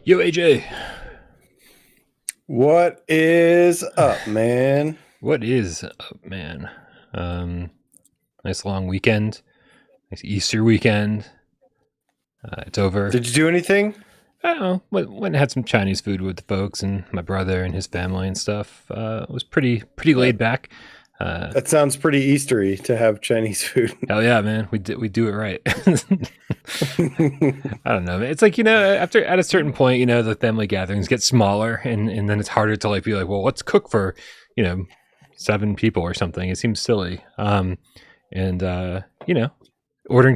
Yo, AJ. What is up, man? What is up, man? Nice long weekend. Nice Easter weekend. It's over. Did you do anything? I don't know. Went and had some Chinese food with the folks and my brother and his family and stuff. It was pretty laid back. That sounds pretty Eastery to have Chinese food. Hell yeah, man. We do it right. I don't know. It's like, at a certain point, the family gatherings get smaller and then it's harder to be like, well, let's cook for, 7 people or something. It seems silly. Ordering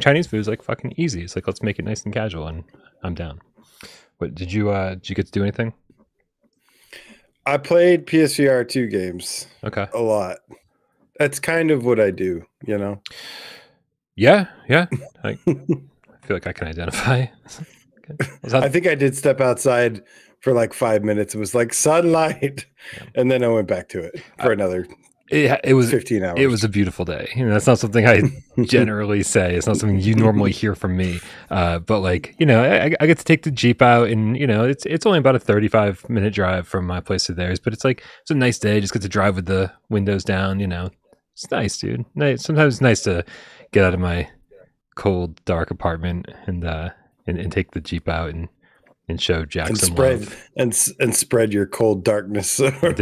Chinese food is like fucking easy. It's like, let's make it nice and casual, and I'm down. What did you get to do anything? I played PSVR2 games. Okay. A lot. That's kind of what I do, Yeah. I feel like I can identify. I think I did step outside for like 5 minutes. It was like sunlight, and then I went back to it for another. It was 15 hours. It was a beautiful day. That's not something I generally say. It's not something you normally hear from me. But I get to take the Jeep out, and it's only about a 35-minute drive from my place to theirs. But it's a nice day. Just get to drive with the windows down. It's nice, dude. Sometimes it's nice to get out of my cold, dark apartment and take the Jeep out and show Jack some love. And spread your cold darkness around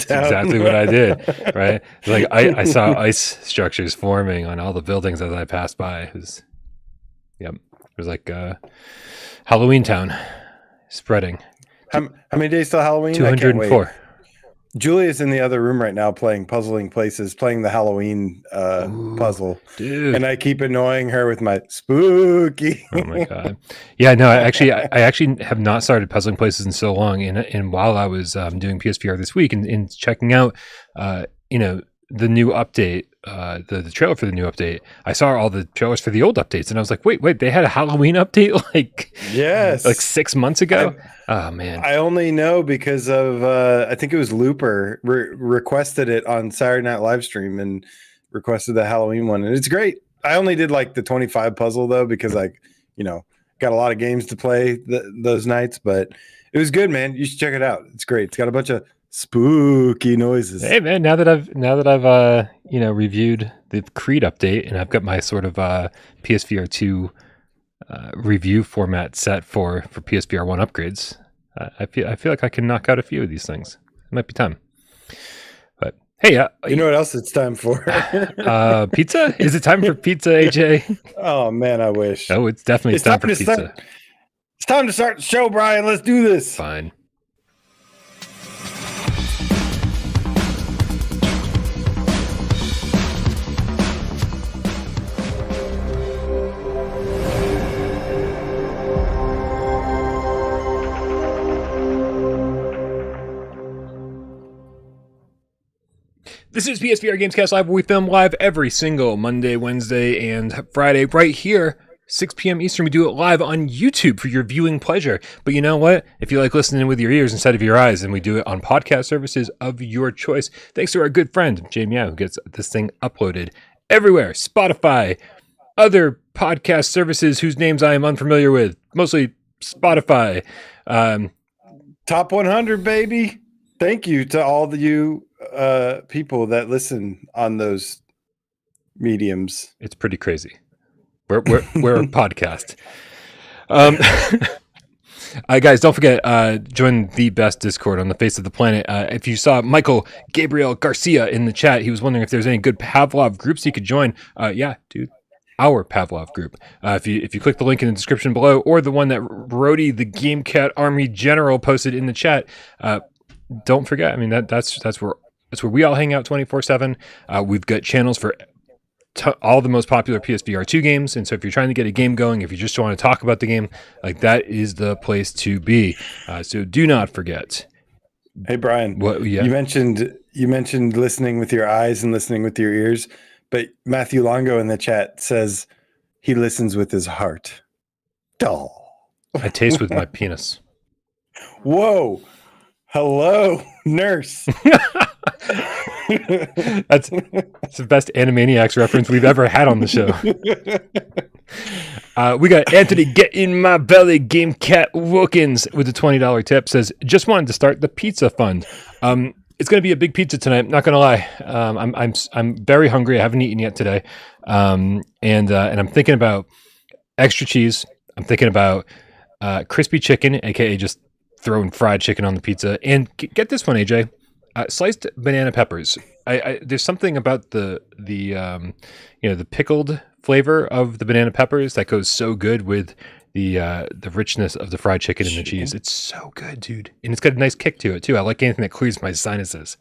town. Exactly what I did, right? It's I saw ice structures forming on all the buildings as I passed by. It was like Halloween Town spreading. How many days till Halloween? 204. Julia's in the other room right now playing Puzzling Places, playing the Halloween puzzle. Dude. And I keep annoying her with my spooky. Oh my God. Yeah, no, I actually have not started Puzzling Places in so long. And while I was doing PSVR this week and checking out, the new update, the trailer for the new update, I saw all the trailers for the old updates, and I was like, wait, they had a Halloween update yes, 6 months ago. Oh man, I only know because of I think it was Looper requested it on Saturday Night Livestream and requested the Halloween one, and it's great. I only did the 25 puzzle though because I got a lot of games to play those nights, but it was good, man. You should check it out. It's great. It's got a bunch of spooky noises. Hey man, now that I've reviewed the Creed update and I've got my sort of PSVR2 review format set for PSVR1 upgrades, I feel like I can knock out a few of these things. It might be time. But hey, you know what else it's time for? Pizza? Is it time for pizza, AJ? Oh man, I wish. Oh, it's definitely time for pizza. It's time to start the show, Brian. Let's do this. Fine. This is PSVR GameScast Live, where we film live every single Monday, Wednesday, and Friday right here, 6 p.m. Eastern. We do it live on YouTube for your viewing pleasure. But you know what? If you like listening with your ears instead of your eyes, then we do it on podcast services of your choice. Thanks to our good friend, Jamie, who gets this thing uploaded everywhere. Spotify, other podcast services whose names I am unfamiliar with, mostly Spotify. Top 100, baby. Thank you to all of you people that listen on those mediums. It's pretty crazy. We're a podcast. Guys, don't forget, join the best Discord on the face of the planet. If you saw Michael Gabriel Garcia in the chat, he was wondering if there's any good Pavlov groups he could join. Yeah, dude. Our Pavlov group. If you click the link in the description below, or the one that Brody, the Gamecat Army General, posted in the chat, don't forget. I mean, that's where we all hang out 24/7. We've got channels for all the most popular PSVR2 games, and so if you're trying to get a game going, if you just want to talk about the game, that is the place to be. So do not forget. Hey Brian, what? Yeah. You mentioned listening with your eyes and listening with your ears, but Matthew Longo in the chat says he listens with his heart. Doll. I taste with my penis. Whoa. Hello, nurse. That's the best Animaniacs reference we've ever had on the show. We got Anthony Get In My Belly Gamecat Wilkins with a $20 tip. Says, just wanted to start the pizza fund. It's going to be a big pizza tonight. Not going to lie. I'm very hungry. I haven't eaten yet today. And I'm thinking about extra cheese. I'm thinking about crispy chicken, aka just throwing fried chicken on the pizza. And get this one, AJ. Sliced banana peppers. There's something about the pickled flavor of the banana peppers that goes so good with the richness of the fried chicken and the cheese. It's so good, dude, and it's got a nice kick to it too. I like anything that clears my sinuses.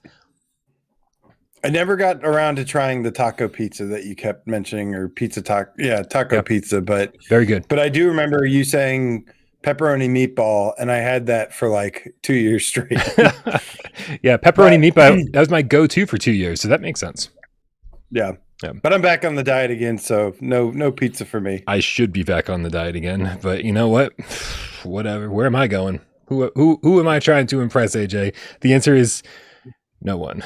I never got around to trying the taco pizza that you kept mentioning, or taco pizza, but very good. But I do remember you saying pepperoni meatball, and I had that for like 2 years straight. Yeah, pepperoni meatball, that was my go-to for 2 years, so that makes sense. Yeah. But I'm back on the diet again, so no pizza for me. I should be back on the diet again, but you know what? Whatever. Where am I going? Who am I trying to impress, AJ? The answer is no one.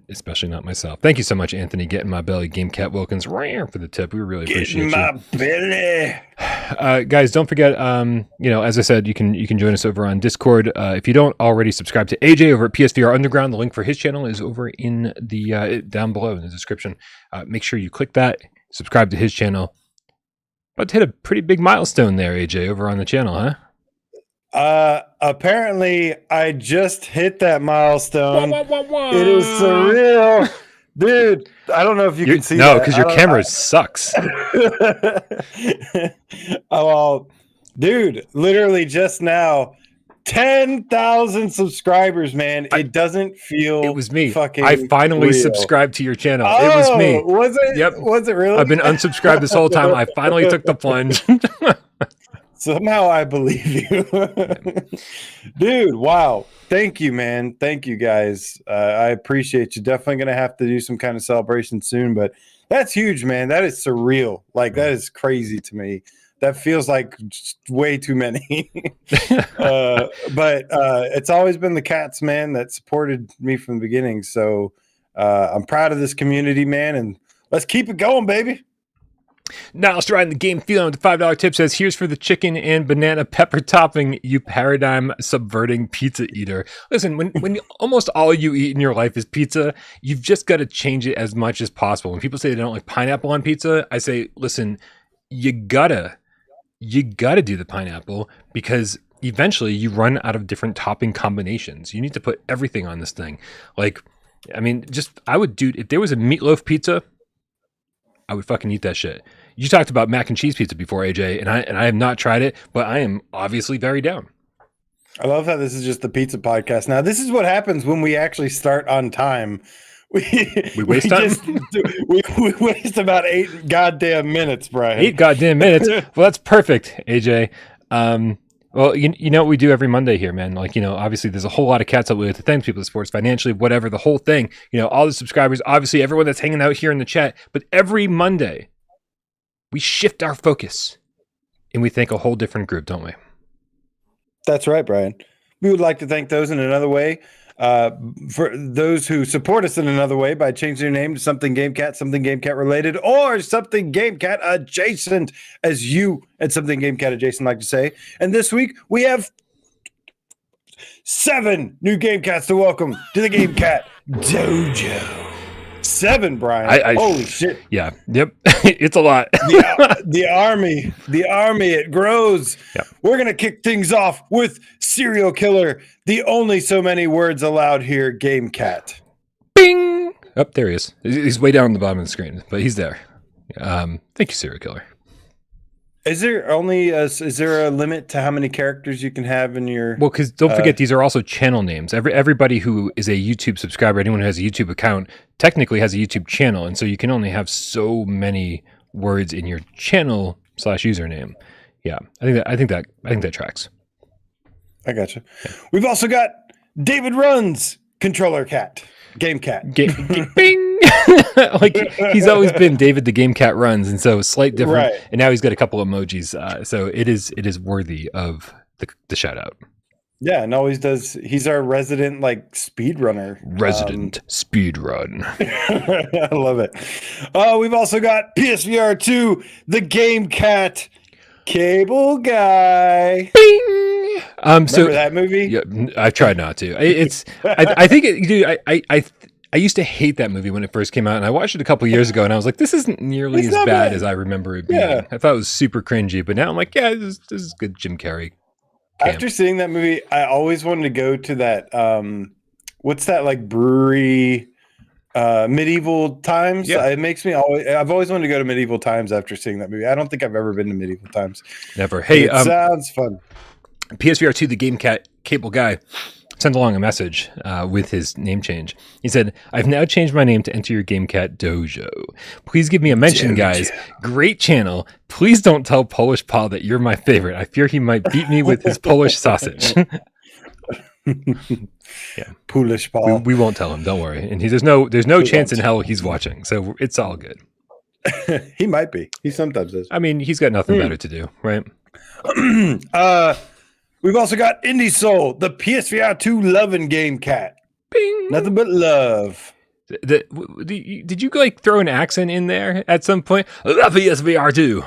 Especially not myself. Thank you so much, Anthony. Get In My Belly, Gamecat Wilkins, for the tip. We really appreciate Get in my belly. Guys, don't forget, as I said, you can join us over on Discord. If you don't already subscribe to AJ over at PSVR Underground, the link for his channel is over in the down below in the description. Make sure you click that, subscribe to his channel. About to hit a pretty big milestone there, AJ, over on the channel, huh? Apparently I just hit that milestone. Wah, wah, wah, wah. It is surreal. Dude, I don't know if you can see no, because your camera sucks. Oh, well, dude, literally just now, 10,000 subscribers, man. It doesn't feel it was me. Fucking I finally real. Subscribed to your channel. Oh, it was me. Was it? Yep. Was it really? I've been unsubscribed this whole time. I finally took the plunge. Somehow I believe you. Dude, wow. Thank you, man. Thank you, guys. I appreciate you. Definitely going to have to do some kind of celebration soon, but that's huge, man. That is surreal. Like, that is crazy to me. That feels like just way too many. But it's always been the cats, man, that supported me from the beginning. So I'm proud of this community, man, and let's keep it going, baby. Now let's ride in the game feeling with the $5 tip. Says, here's for the chicken and banana pepper topping, you paradigm subverting pizza eater. Listen, when almost all you eat in your life is pizza, you've just got to change it as much as possible. When people say they don't like pineapple on pizza, I say, listen, you gotta do the pineapple, because eventually you run out of different topping combinations. You need to put everything on this thing. Like, I mean, if there was a meatloaf pizza, I would fucking eat that shit. You talked about mac and cheese pizza before, AJ, and I have not tried it, but I am obviously very down. I love how this is just the pizza podcast. Now, this is what happens when we actually start on time. We waste time? We waste about 8 goddamn minutes, Brian. 8 goddamn minutes? Well, that's perfect, AJ. Well, you know what we do every Monday here, man. Like, obviously there's a whole lot of cats out there to thank people that supports financially, whatever, the whole thing. All the subscribers, obviously everyone that's hanging out here in the chat. But every Monday, we shift our focus and we thank a whole different group, don't we? That's right, Brian. We would like to thank those in another way. For those who support us in another way by changing their name to something Gamecat related, or something Gamecat adjacent, as you and something Gamecat adjacent like to say. And this week we have 7 new Gamecats to welcome to the Gamecat Dojo. 7, Brian. Holy shit. Yeah. Yep. It's a lot. the army, it grows. Yep. We're going to kick things off with serial killer. The only so many words allowed here, Gamecat. Bing! Oh, there he is. He's way down on the bottom of the screen, but he's there. Thank you, serial killer. Is there a limit to how many characters you can have in your? Well, because don't forget, these are also channel names. Everybody who is a YouTube subscriber, anyone who has a YouTube account, technically has a YouTube channel, and so you can only have so many words in your channel / username. Yeah, I think that tracks. I gotcha. Yeah. We've also got David Runs, controller cat, Gamecat. Bing! Like, he's always been David the Gamecat Runs, and so slight different. Right. And now he's got a couple emojis, so it is worthy of the shout out. Yeah, and always does. He's our resident like speed runner. Resident speed run. I love it. We've also got PSVR2, the Gamecat cable guy. Bing! Remember that movie? Yeah, I've tried not to. I think dude, I used to hate that movie when it first came out, and I watched it a couple years ago, and I was like, this isn't nearly as bad as I remember it being. Yeah. I thought it was super cringy, but now I'm like, yeah, this is good Jim Carrey. After seeing that movie, I always wanted to go to that what's that like brewery, Medieval Times. Yeah. I've always wanted to go to Medieval Times after seeing that movie. I don't think I've ever been to Medieval Times. Never. Hey, it sounds fun. PSVR2, the Gamecat cable guy, sent along a message with his name change. He said, I've now changed my name to enter your Gamecat Dojo. Please give me a mention, guys. Great channel. Please don't tell Polish Paul that you're my favorite. I fear he might beat me with his Polish sausage. Yeah, Polish Paul. We won't tell him. Don't worry. And there's no chance in hell he's watching, so it's all good. He might be. He sometimes is. I mean, he's got nothing better to do, right? We've also got Indie Soul, the PSVR2 loving game cat. Bing. Nothing but love. Did you like throw an accent in there at some point? The PSVR2.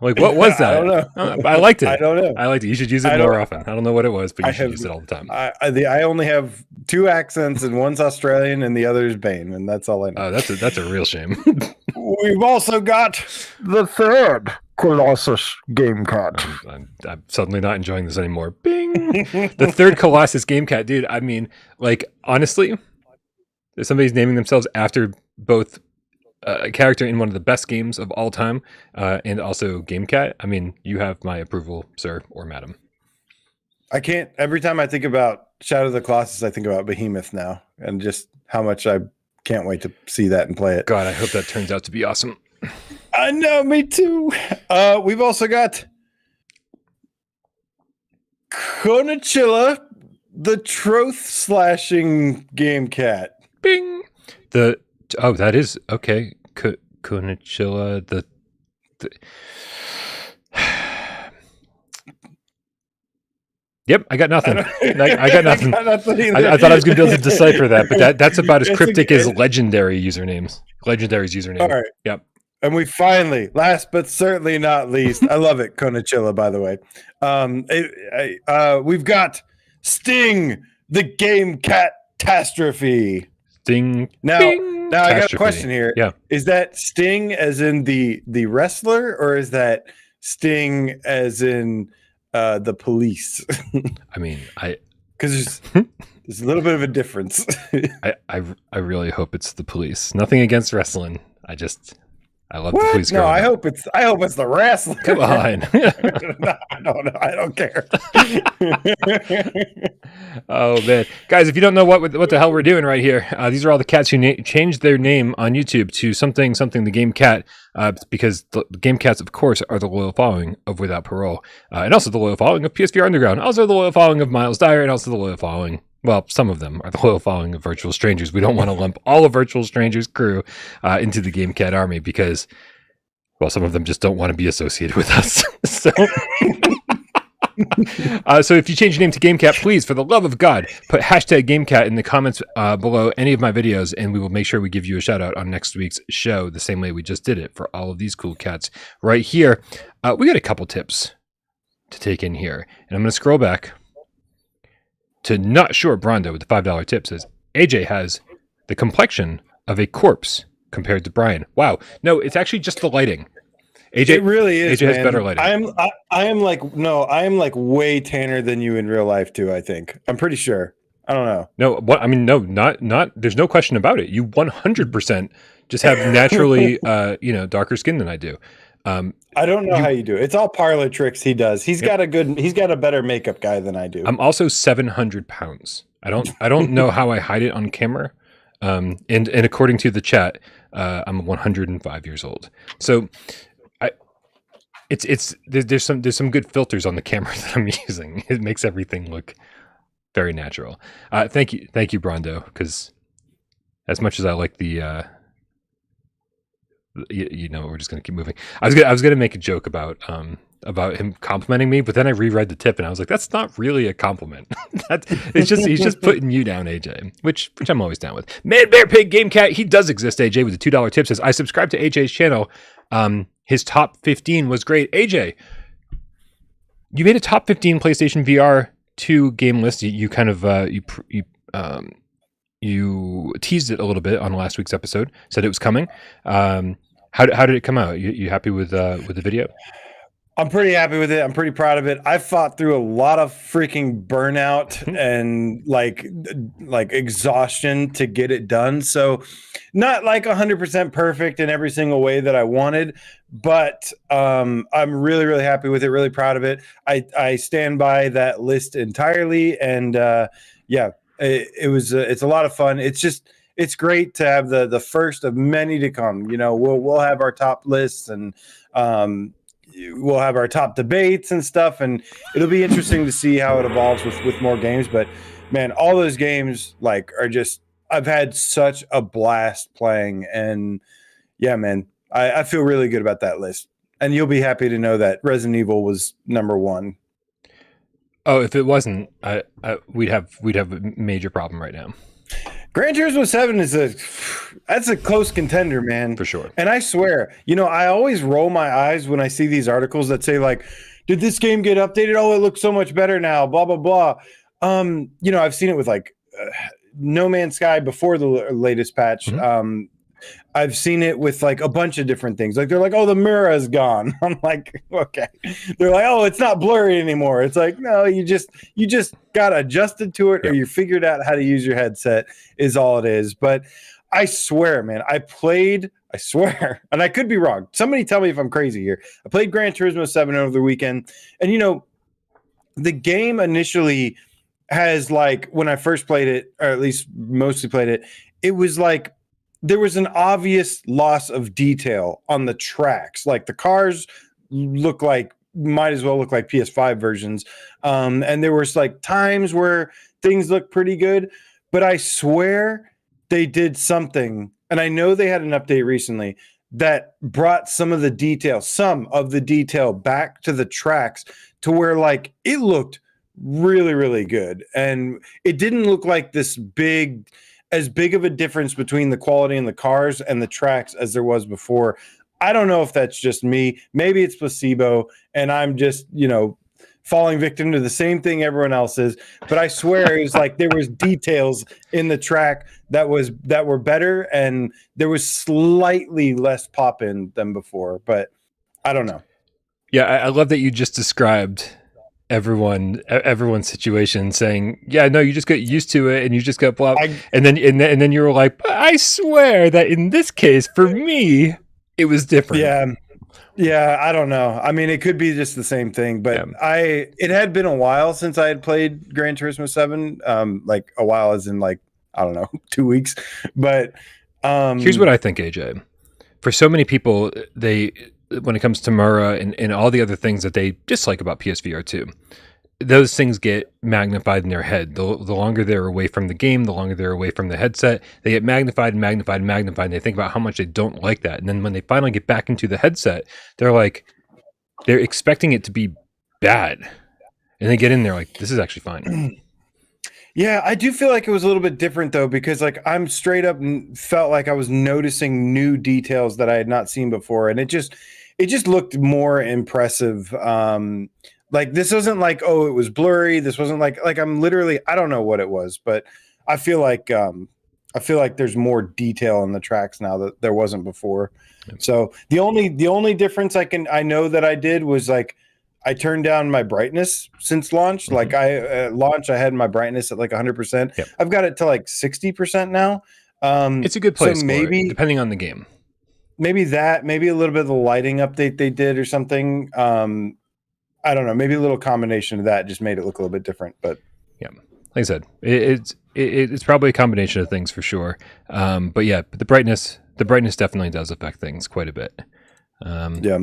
Like, what was that? I don't know. I liked it. I don't know. I liked it. You should use it more often. I don't know what it was, but you should use it all the time. I only have 2 accents, and one's Australian and the other is Bane, and that's all I know. Oh, that's a real shame. We've also got the third Colossus game cat. I'm suddenly not enjoying this anymore. Bing! The third Colossus game cat, dude. I mean, like, honestly, if somebody's naming themselves after both a character in one of the best games of all time and also Gamecat, I mean, you have my approval, sir or madam. I can't. Every time I think about Shadow of the Colossus, I think about Behemoth now, and just how much I can't wait to see that and play it. God, I hope that turns out to be awesome. I know, me too. We've also got Konichilla, the troth slashing game cat. Bing. That is okay. Konichilla, the Yep, I got nothing. I got nothing. I thought I was going to be able to decipher that, but that's about as cryptic as Legendary's username. All right. Yep. And we finally, last but certainly not least, I love it, Konichilla, by the way. We've got Sting, the game catastrophe. Sting. Now I got a question here. Yeah. Is that Sting as in the wrestler, or is that Sting as in the police? I mean, because there's a little bit of a difference. I really hope it's the police. Nothing against wrestling. I love the police. No, I hope it's the wrestler. Come on. No, I don't care. Oh man, guys! If you don't know what the hell we're doing right here, these are all the cats who changed their name on YouTube to something the Game Cat, because the Game Cats, of course, are the loyal following of Without Parole, and also the loyal following of PSVR Underground, also the loyal following of Miles Dyer, and also the loyal following. Well, some of them are the loyal following of Virtual Strangers. We don't want to lump all of Virtual Strangers' crew into the Game Cat army because, well, some of them just don't want to be associated with us. So if you change your name to GameCat, please, for the love of God, put hashtag GameCat in the comments below any of my videos, and we will make sure we give you a shout out on next week's show, the same way we just did it for all of these cool cats right here. We got a couple tips to take in here, and I'm going to scroll back to Not Sure Brondo with the $5 tip. Says AJ has the complexion of a corpse compared to Bryan. Wow. No, it's actually just the lighting. AJ, it really is. AJ has better lighting. I am like way tanner than you in real life too. I think. I'm pretty sure. I don't know. No, what I mean, no, not. There's no question about it. You 100% just have naturally, darker skin than I do. I don't know how you do it. It's all parlor tricks he does. He's got a better makeup guy than I do. I'm also 700 pounds. I don't know how I hide it on camera. And according to the chat, I'm 105 years old. So there's some good filters on the camera that I'm using. It makes everything look very natural. Thank you, Brondo, because as much as I like the we're just gonna keep moving. I was gonna make a joke about about him complimenting me, but then I reread the tip and I was like, that's not really a compliment. He's just putting you down, AJ, which I'm always down with. Man Bear Pig Gamecat, he does exist, AJ, with a $2 tip, says, I subscribe to AJ's channel. His top 15 was great. AJ, you made a top 15 PlayStation VR 2 game list. You kind of you teased it a little bit on last week's episode, said it was coming. How did it come out? You happy with the video? I'm pretty happy with it. I'm pretty proud of it. I fought through a lot of freaking burnout and like exhaustion to get it done. So not like 100% perfect in every single way that I wanted, but I'm really, really happy with it. Really proud of it. I stand by that list entirely. And yeah, it's a lot of fun. It's great to have the first of many to come. You know, we'll have our top lists and we'll have our top debates and stuff, and it'll be interesting to see how it evolves with more games. But man, all those games like are just, I've had such a blast playing, and yeah, man, I feel really good about that list. And you'll be happy to know that Resident Evil was number one. Oh, if it wasn't, we'd have a major problem right now. Gran Turismo 7 that's a close contender, man. For sure. And I swear, you know, I always roll my eyes when I see these articles that say like, did this game get updated? Oh, it looks so much better now, blah, blah, blah. You know, I've seen it with like No Man's Sky before the latest patch. Mm-hmm. I've seen it with like a bunch of different things. Like they're like, oh, the mirror is gone. I'm like, okay. They're like, oh, it's not blurry anymore. It's like, no, you just got adjusted to it, or you figured out how to use your headset is all it is. But I swear, man, I swear, and I could be wrong. Somebody tell me if I'm crazy here. I played Gran Turismo 7 over the weekend, and you know, the game initially has like, when I first played it, or at least mostly played it, it was like, there was an obvious loss of detail on the tracks. Like the cars might as well look like PS5 versions. And there was like times where things looked pretty good, but I swear they did something. And I know they had an update recently that brought some of the detail back to the tracks to where like it looked really, really good. And it didn't look like as big of a difference between the quality in the cars and the tracks as there was before. I don't know if that's just me. Maybe it's placebo and I'm just, you know, falling victim to the same thing everyone else is. But I swear it was like there was details in the track that were better, and there was slightly less pop in than before. But I don't know. Yeah, I love that you just described everyone's situation, saying, yeah, no, you just get used to it and you just get blah, and then you were like, I swear that in this case for me it was different. Yeah, I don't know. I mean, it could be just the same thing, but it had been a while since I had played Gran Turismo 7. Like a while as in like, I don't know, 2 weeks. But here's what I think, AJ. For so many people, when it comes to Mura and all the other things that they dislike about PSVR2, those things get magnified in their head. The longer they're away from the game, the longer they're away from the headset, they get magnified and magnified and magnified, and they think about how much they don't like that. And then when they finally get back into the headset, they're expecting it to be bad. And they get in there like, this is actually fine. Yeah, I do feel like it was a little bit different though, because like I'm straight up felt like I was noticing new details that I had not seen before. And it just looked more impressive. Like this wasn't like, oh, it was blurry. This wasn't like I'm literally, I don't know what it was, but I feel like there's more detail in the tracks now that there wasn't before. So the only difference I know that I did was like, I turned down my brightness since launch. Mm-hmm. Like launch, I had my brightness at like 100%. Yep. I've got it to like 60% now. It's a good place, so maybe depending on the game. Maybe a little bit of the lighting update they did or something. I don't know. Maybe a little combination of that just made it look a little bit different. But yeah, like I said, it's probably a combination of things for sure. But yeah, the brightness definitely does affect things quite a bit. Yeah.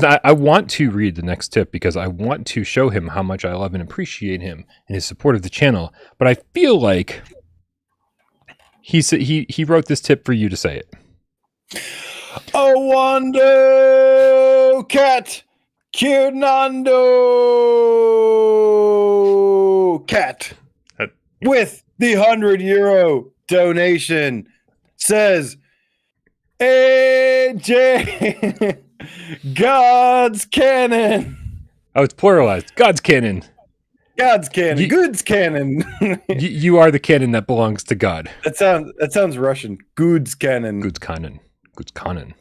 I want to read the next tip because I want to show him how much I love and appreciate him and his support of the channel. But I feel like he wrote this tip for you to say it. OWANDOOOO cat Cunando Cat with the €100 donation says, AJ, God's cannon. Oh, it's pluralized. God's cannon. God's cannon. Good's cannon. You are the cannon that belongs to God. That sounds Russian. Good's cannon. Good's cannon. Good's cannon.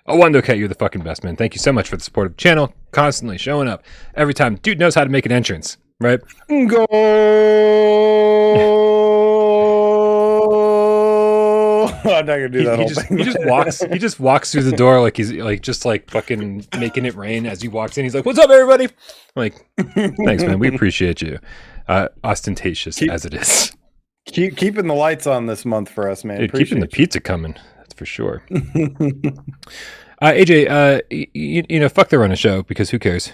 OWANDOOOO, you're the fucking best, man. Thank you so much for the support of the channel. Constantly showing up every time. Dude knows how to make an entrance, right? Go. I'm not gonna do that whole thing. He just walks through the door like he's just fucking making it rain as he walks in. He's like, "What's up, everybody?" I'm like, thanks, man. We appreciate you. Ostentatious as it is. Keeping the lights on this month for us, man. Dude, keeping the pizza coming. That's for sure. AJ, you know, fuck the run of show because who cares?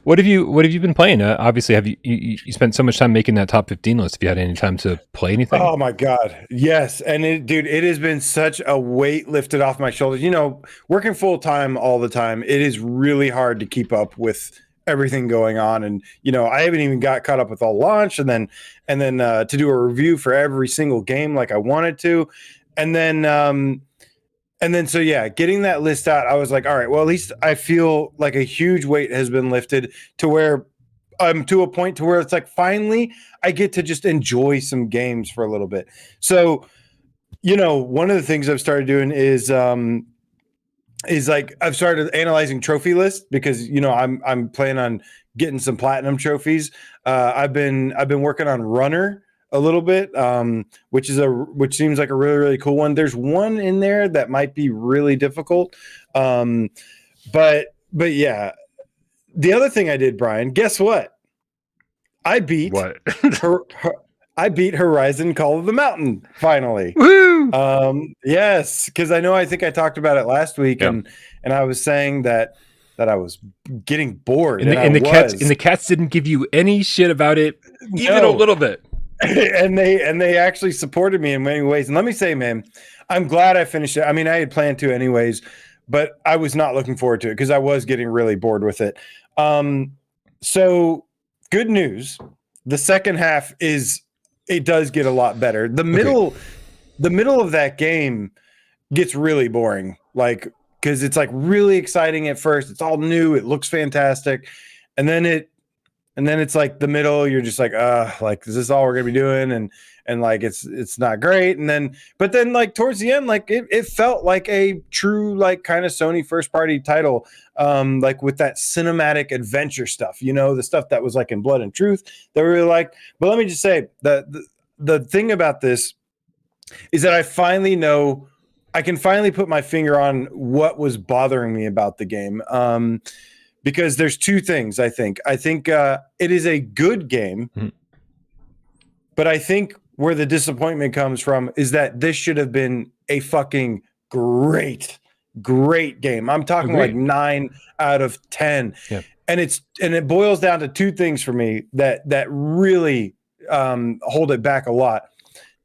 What have you been playing? Obviously, have you spent so much time making that top 15 list? Have you had any time to play anything? Oh my god, yes! And it has been such a weight lifted off my shoulders. You know, working full time all the time, it is really hard to keep up with everything going on. And you know, I haven't even got caught up with all launch, and then to do a review for every single game like I wanted to, and then so yeah, getting that list out, I was like, all right, well, at least I feel like a huge weight has been lifted to where I'm to a point to where it's like finally I get to just enjoy some games for a little bit. So, you know, one of the things I've started doing is like I've started analyzing trophy lists because you know I'm planning on getting some platinum trophies. I've been working on Runner a little bit, which seems like a really, really cool one. There's one in there that might be really difficult. But yeah, the other thing I did, Brian, guess what? I beat I beat Horizon Call of the Mountain finally. Woo! Yes, because I think I talked about it last week, and I was saying that I was getting bored. And the cats didn't give you any shit about it, even a little bit. and they actually supported me in many ways. And let me say, man, I'm glad I finished it. I mean, I had planned to anyways, but I was not looking forward to it because I was getting really bored with it. So good news. The second half it does get a lot better. The middle of that game gets really boring. Like, because it's like really exciting at first. It's all new. It looks fantastic. And then it's like the middle, you're just like, like, is this all we're gonna be doing? And like it's not great. But then like towards the end, like it felt like a true like kind of Sony first party title, like with that cinematic adventure stuff, you know, the stuff that was like in Blood and Truth that we really liked. But let me just say the thing about this is that I can finally put my finger on what was bothering me about the game. Because there's two things, I think. It is a good game, but I think where the disappointment comes from is that this should have been a fucking great game. I'm talking like 9 out of 10. Yeah. And it boils down to two things for me that really hold it back a lot.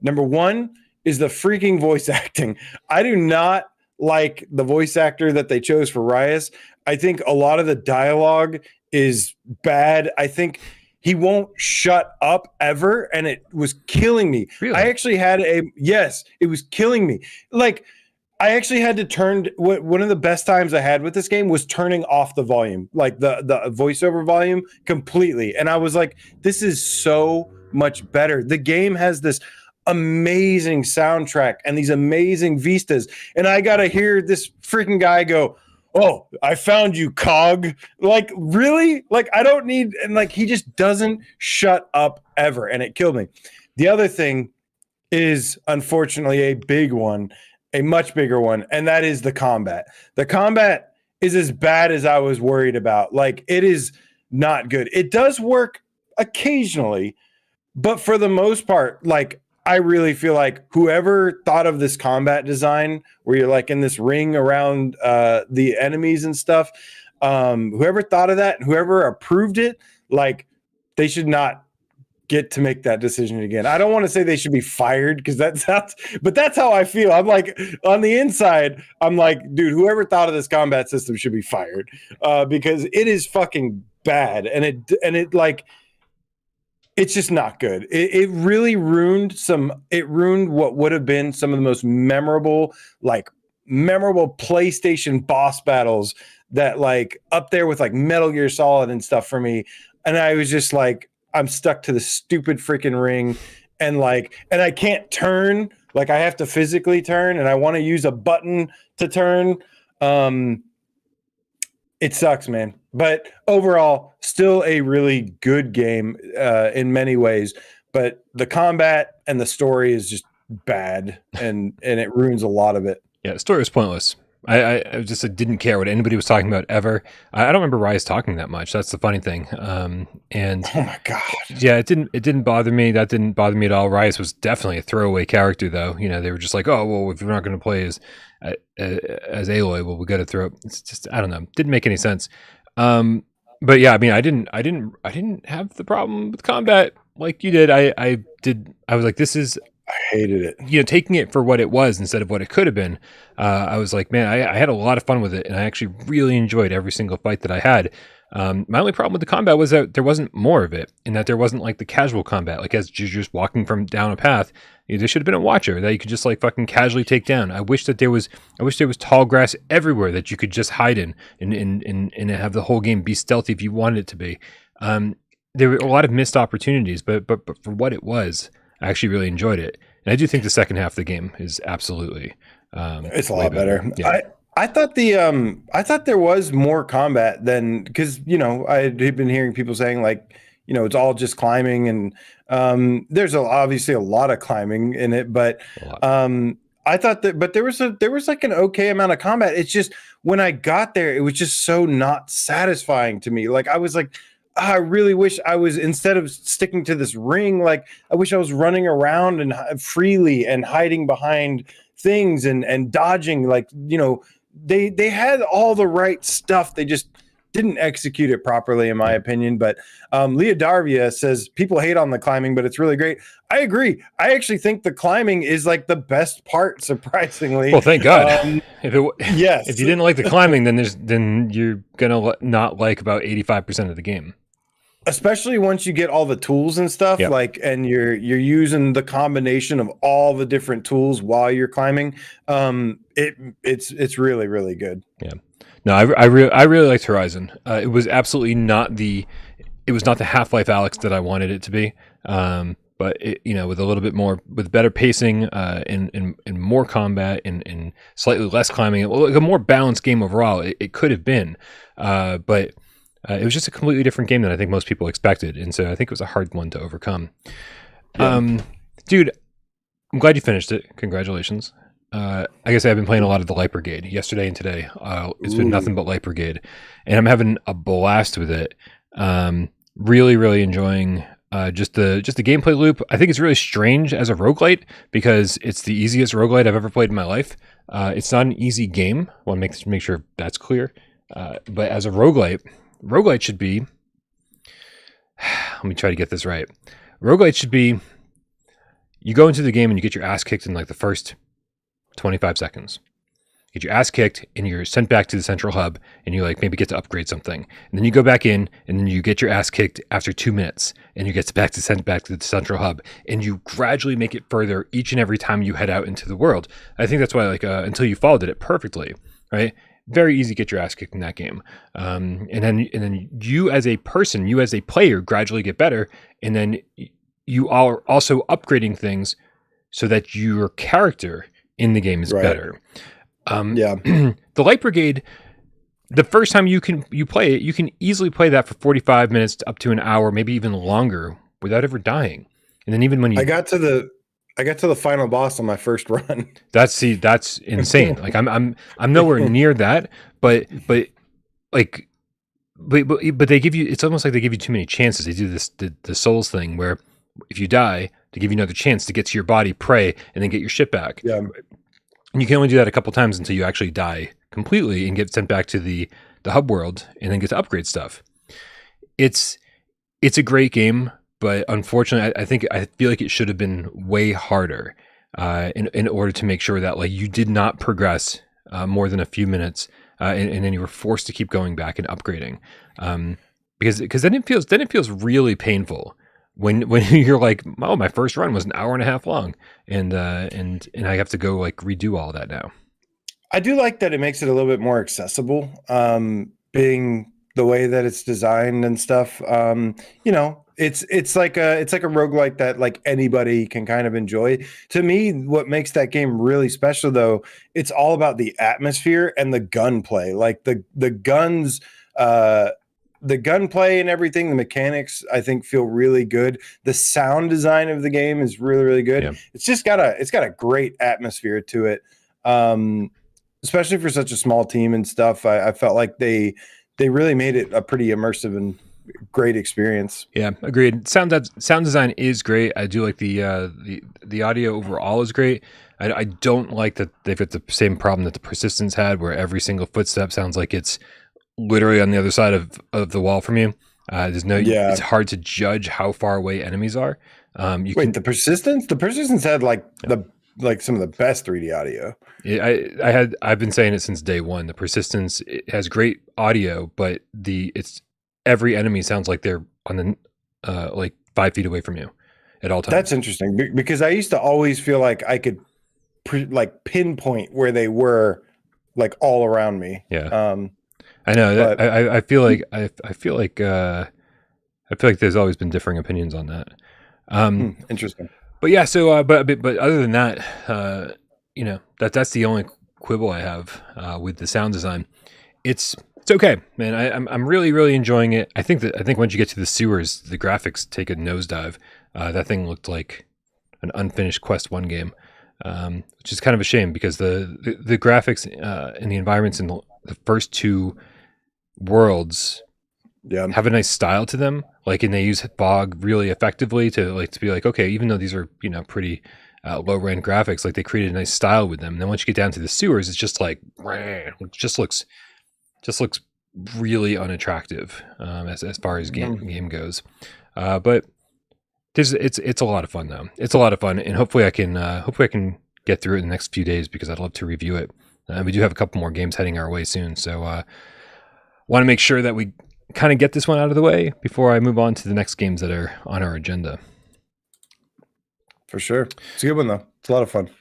Number one is the freaking voice acting. I do not like the voice actor that they chose for Rias. I think a lot of the dialogue is bad. I think he won't shut up ever, and it was killing me. Really? I actually had it was killing me. Like, I actually had to turn one of the best times I had with this game was turning off the volume, like the voiceover volume completely. And I was like, this is so much better. The game has this amazing soundtrack and these amazing vistas. And I got to hear this freaking guy go, "Oh, I found you, Cog." Like, really? Like, I don't need, and like, he just doesn't shut up ever. And it killed me. The other thing is, unfortunately, a big one, a much bigger one, and that is the combat. The combat is as bad as I was worried about. Like, it is not good. It does work occasionally, but for the most part, like, I really feel like whoever thought of this combat design where you're like in this ring around the enemies and stuff, whoever thought of that and whoever approved it, like, they should not get to make that decision again. I don't want to say they should be fired because but that's how I feel. I'm like, on the inside, I'm like, dude, whoever thought of this combat system should be fired because it is fucking bad. And it like, it's just not good. It really ruined what would have been some of the most memorable PlayStation boss battles that like up there with like Metal Gear Solid and stuff for me. And I was just like, I'm stuck to the stupid freaking ring and I can't turn. Like I have to physically turn and I want to use a button to turn. It sucks, man. But overall, still a really good game in many ways. But the combat and the story is just bad, and it ruins a lot of it. Yeah, the story was pointless. I just didn't care what anybody was talking about ever. I don't remember Rise talking that much. That's the funny thing. And oh my god, yeah, it didn't bother me. That didn't bother me at all. Rise was definitely a throwaway character, though. You know, they were just like, oh well, if we're not going to play as Aloy, well, we got to throw. It's just I don't know. Didn't make any sense. But yeah, I mean, I didn't have the problem with combat like you did. I was like, this is. I hated it. You know, taking it for what it was instead of what it could have been. I was like, man, I had a lot of fun with it, and I actually really enjoyed every single fight that I had. My only problem with the combat was that there wasn't more of it, and that there wasn't like the casual combat, like as you're just walking from down a path. You know, there should have been a watcher that you could just like fucking casually take down. I wish there was tall grass everywhere that you could just hide in and have the whole game be stealthy if you wanted it to be. There were a lot of missed opportunities, but for what it was, I actually really enjoyed it. And I do think the second half of the game is absolutely it's a lot better. Yeah. I thought I thought there was more combat than, because you know I had been hearing people saying like, you know, it's all just climbing, and there's obviously a lot of climbing in it, but I thought that, but there was like an okay amount of combat. It's just when I got there, it was just so not satisfying to me. Like I was like, I really wish I was, instead of sticking to this ring, like I wish I was running around and freely and hiding behind things and dodging. Like, you know, they had all the right stuff. They just didn't execute it properly, in my opinion. But Leah Darvia says people hate on the climbing, but it's really great. I agree. I actually think the climbing is like the best part, surprisingly. Well, thank God. If you didn't like the climbing, then you're gonna not like about 85% of the game. Especially once you get all the tools and stuff, yep. Like, and you're using the combination of all the different tools while you're climbing. It's really, really good. Yeah. No, I really liked Horizon. It was absolutely not the Half-Life Alyx that I wanted it to be. But it, you know, with a little bit more, with better pacing, and more combat and slightly less climbing, like a more balanced game overall, it could have been. But it was just a completely different game than I think most people expected, and so I think it was a hard one to overcome. Yeah. Dude, I'm glad you finished it. Congratulations. I guess I've been playing a lot of the Light Brigade yesterday and today. It's been nothing but Light Brigade, and I'm having a blast with it. Really, really enjoying just the gameplay loop. I think it's really strange as a roguelite because it's the easiest roguelite I've ever played in my life. It's not an easy game. I want to make sure that's clear. But as a roguelite should be, let me try to get this right. Roguelite should be, you go into the game and you get your ass kicked in like the first 25 seconds. Get your ass kicked and you're sent back to the central hub and you like maybe get to upgrade something. And then you go back in and then you get your ass kicked after 2 minutes and you get sent back to the central hub, and you gradually make it further each and every time you head out into the world. I think that's why like Until You Fall did it perfectly, right? Very easy to get your ass kicked in that game. And then you as a person, you as a player gradually get better, and then you are also upgrading things so that your character in the game is better. The Light Brigade, the first time you play it, you can easily play that for 45 minutes to up to an hour, maybe even longer, without ever dying. And then even when you, I got to the final boss on my first run. That's insane. Like I'm nowhere near that, but they give you, it's almost like they give you too many chances. They do this the Souls thing where if you die, they give you another chance to get to your body, pray, and then get your shit back. Yeah. And you can only do that a couple times until you actually die completely and get sent back to the hub world and then get to upgrade stuff. It's a great game. but unfortunately, I feel like it should have been way harder in order to make sure that like you did not progress more than a few minutes, and then you were forced to keep going back and upgrading, because then it feels really painful when you're like, oh, my first run was an hour and a half long, and I have to go like redo all that now. I do like that it makes it a little bit more accessible, being the way that it's designed and stuff. You know, it's like a roguelike that like anybody can kind of enjoy. To me, what makes that game really special though, it's all about the atmosphere and the gunplay. Like the guns, the gunplay and everything, the mechanics, I think feel really good. The sound design of the game is really, really good. Yeah. It's got a great atmosphere to it. Especially for such a small team and stuff. I felt like they really made it a pretty immersive and great experience. Yeah, agreed. Sound design is great. I do like the audio overall is great. I don't like that they've got the same problem that the Persistence had, where every single footstep sounds like it's literally on the other side of the wall from you. It's hard to judge how far away enemies are. The Persistence had like some of the best 3D audio. I've been saying it since day one. The Persistence, it has great audio, but every enemy sounds like they're on the like 5 feet away from you at all times. That's interesting because I used to always feel like I could pinpoint where they were like all around me. Yeah. I know that I feel like there's always been differing opinions on that. Interesting. But yeah, so but other than that, you know, that's the only quibble I have with the sound design. It's okay, man. I'm really, really enjoying it. I think once you get to the sewers, the graphics take a nosedive. That thing looked like an unfinished Quest 1 game, which is kind of a shame because the graphics and the environments in the first two worlds have a nice style to them. Like, and they use fog really effectively to be like, okay, even though these are, you know, pretty low rent graphics, like they created a nice style with them. And then once you get down to the sewers, it's just like, it just looks really unattractive as far as game goes. But it's a lot of fun though. It's a lot of fun, and hopefully I can get through it in the next few days because I'd love to review it. We do have a couple more games heading our way soon, so want to make sure that we kind of get this one out of the way before I move on to the next games that are on our agenda. For sure. It's a good one, though. It's a lot of fun.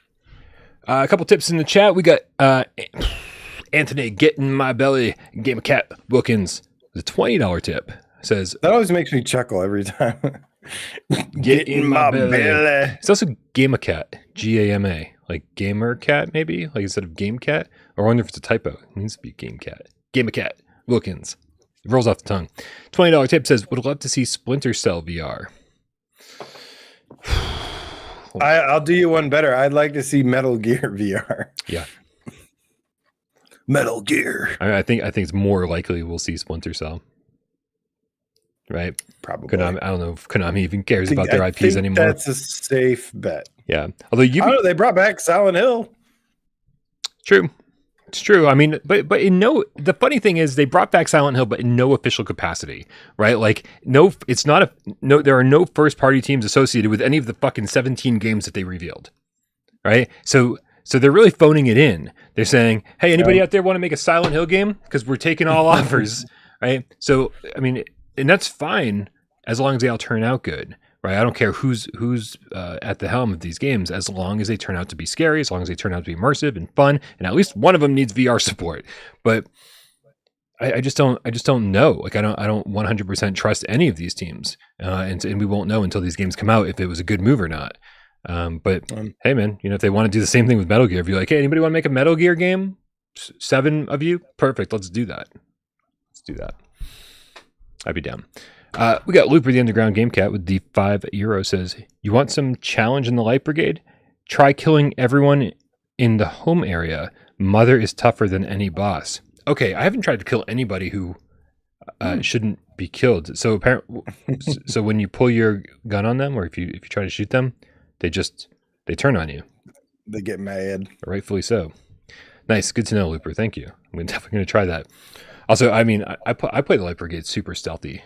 A couple tips in the chat. We got Anthony, get in my belly. Gamecat Wilkins, the $20 tip, says... That always makes me chuckle every time. Get in my belly. It's also Gamecat, Gama, like Gamer Cat, maybe? Like instead of Gamecat? Or I wonder if it's a typo. It needs to be Gamecat. Gamecat Wilkins. It rolls off the tongue. $20 tip says, would love to see Splinter Cell VR. I'll do you one better. I'd like to see Metal Gear VR. Yeah. Metal Gear. I think it's more likely we'll see Splinter Cell. Right? Probably. I don't know if Konami even cares about their IPs anymore. That's a safe bet. Yeah. Although they brought back Silent Hill. True. It's true. I mean, but the funny thing is they brought back Silent Hill, but in no official capacity, right? Like there are no first party teams associated with any of the fucking 17 games that they revealed, right? So they're really phoning it in. They're saying, hey, anybody out there want to make a Silent Hill game? Because we're taking all offers, right? So, I mean, and that's fine as long as they all turn out good, right? I don't care who's at the helm of these games, as long as they turn out to be scary, as long as they turn out to be immersive and fun, and at least one of them needs VR support. But I just don't know. Like I don't 100% trust any of these teams, and we won't know until these games come out if it was a good move or not. But hey, man, you know, if they want to do the same thing with Metal Gear, if you're like, hey, anybody want to make a Metal Gear game? 7 of you, perfect. Let's do that. I'd be down. We got Looper the Underground Gamecat with the €5 says, you want some challenge in the Light Brigade? Try killing everyone in the home area. Mother is tougher than any boss. Okay, I haven't tried to kill anybody who shouldn't be killed. So apparently, so when you pull your gun on them, or if you try to shoot them, they turn on you. They get mad. Rightfully so. Nice, good to know, Looper. Thank you. I'm definitely going to try that. Also, I mean, I play the Light Brigade super stealthy.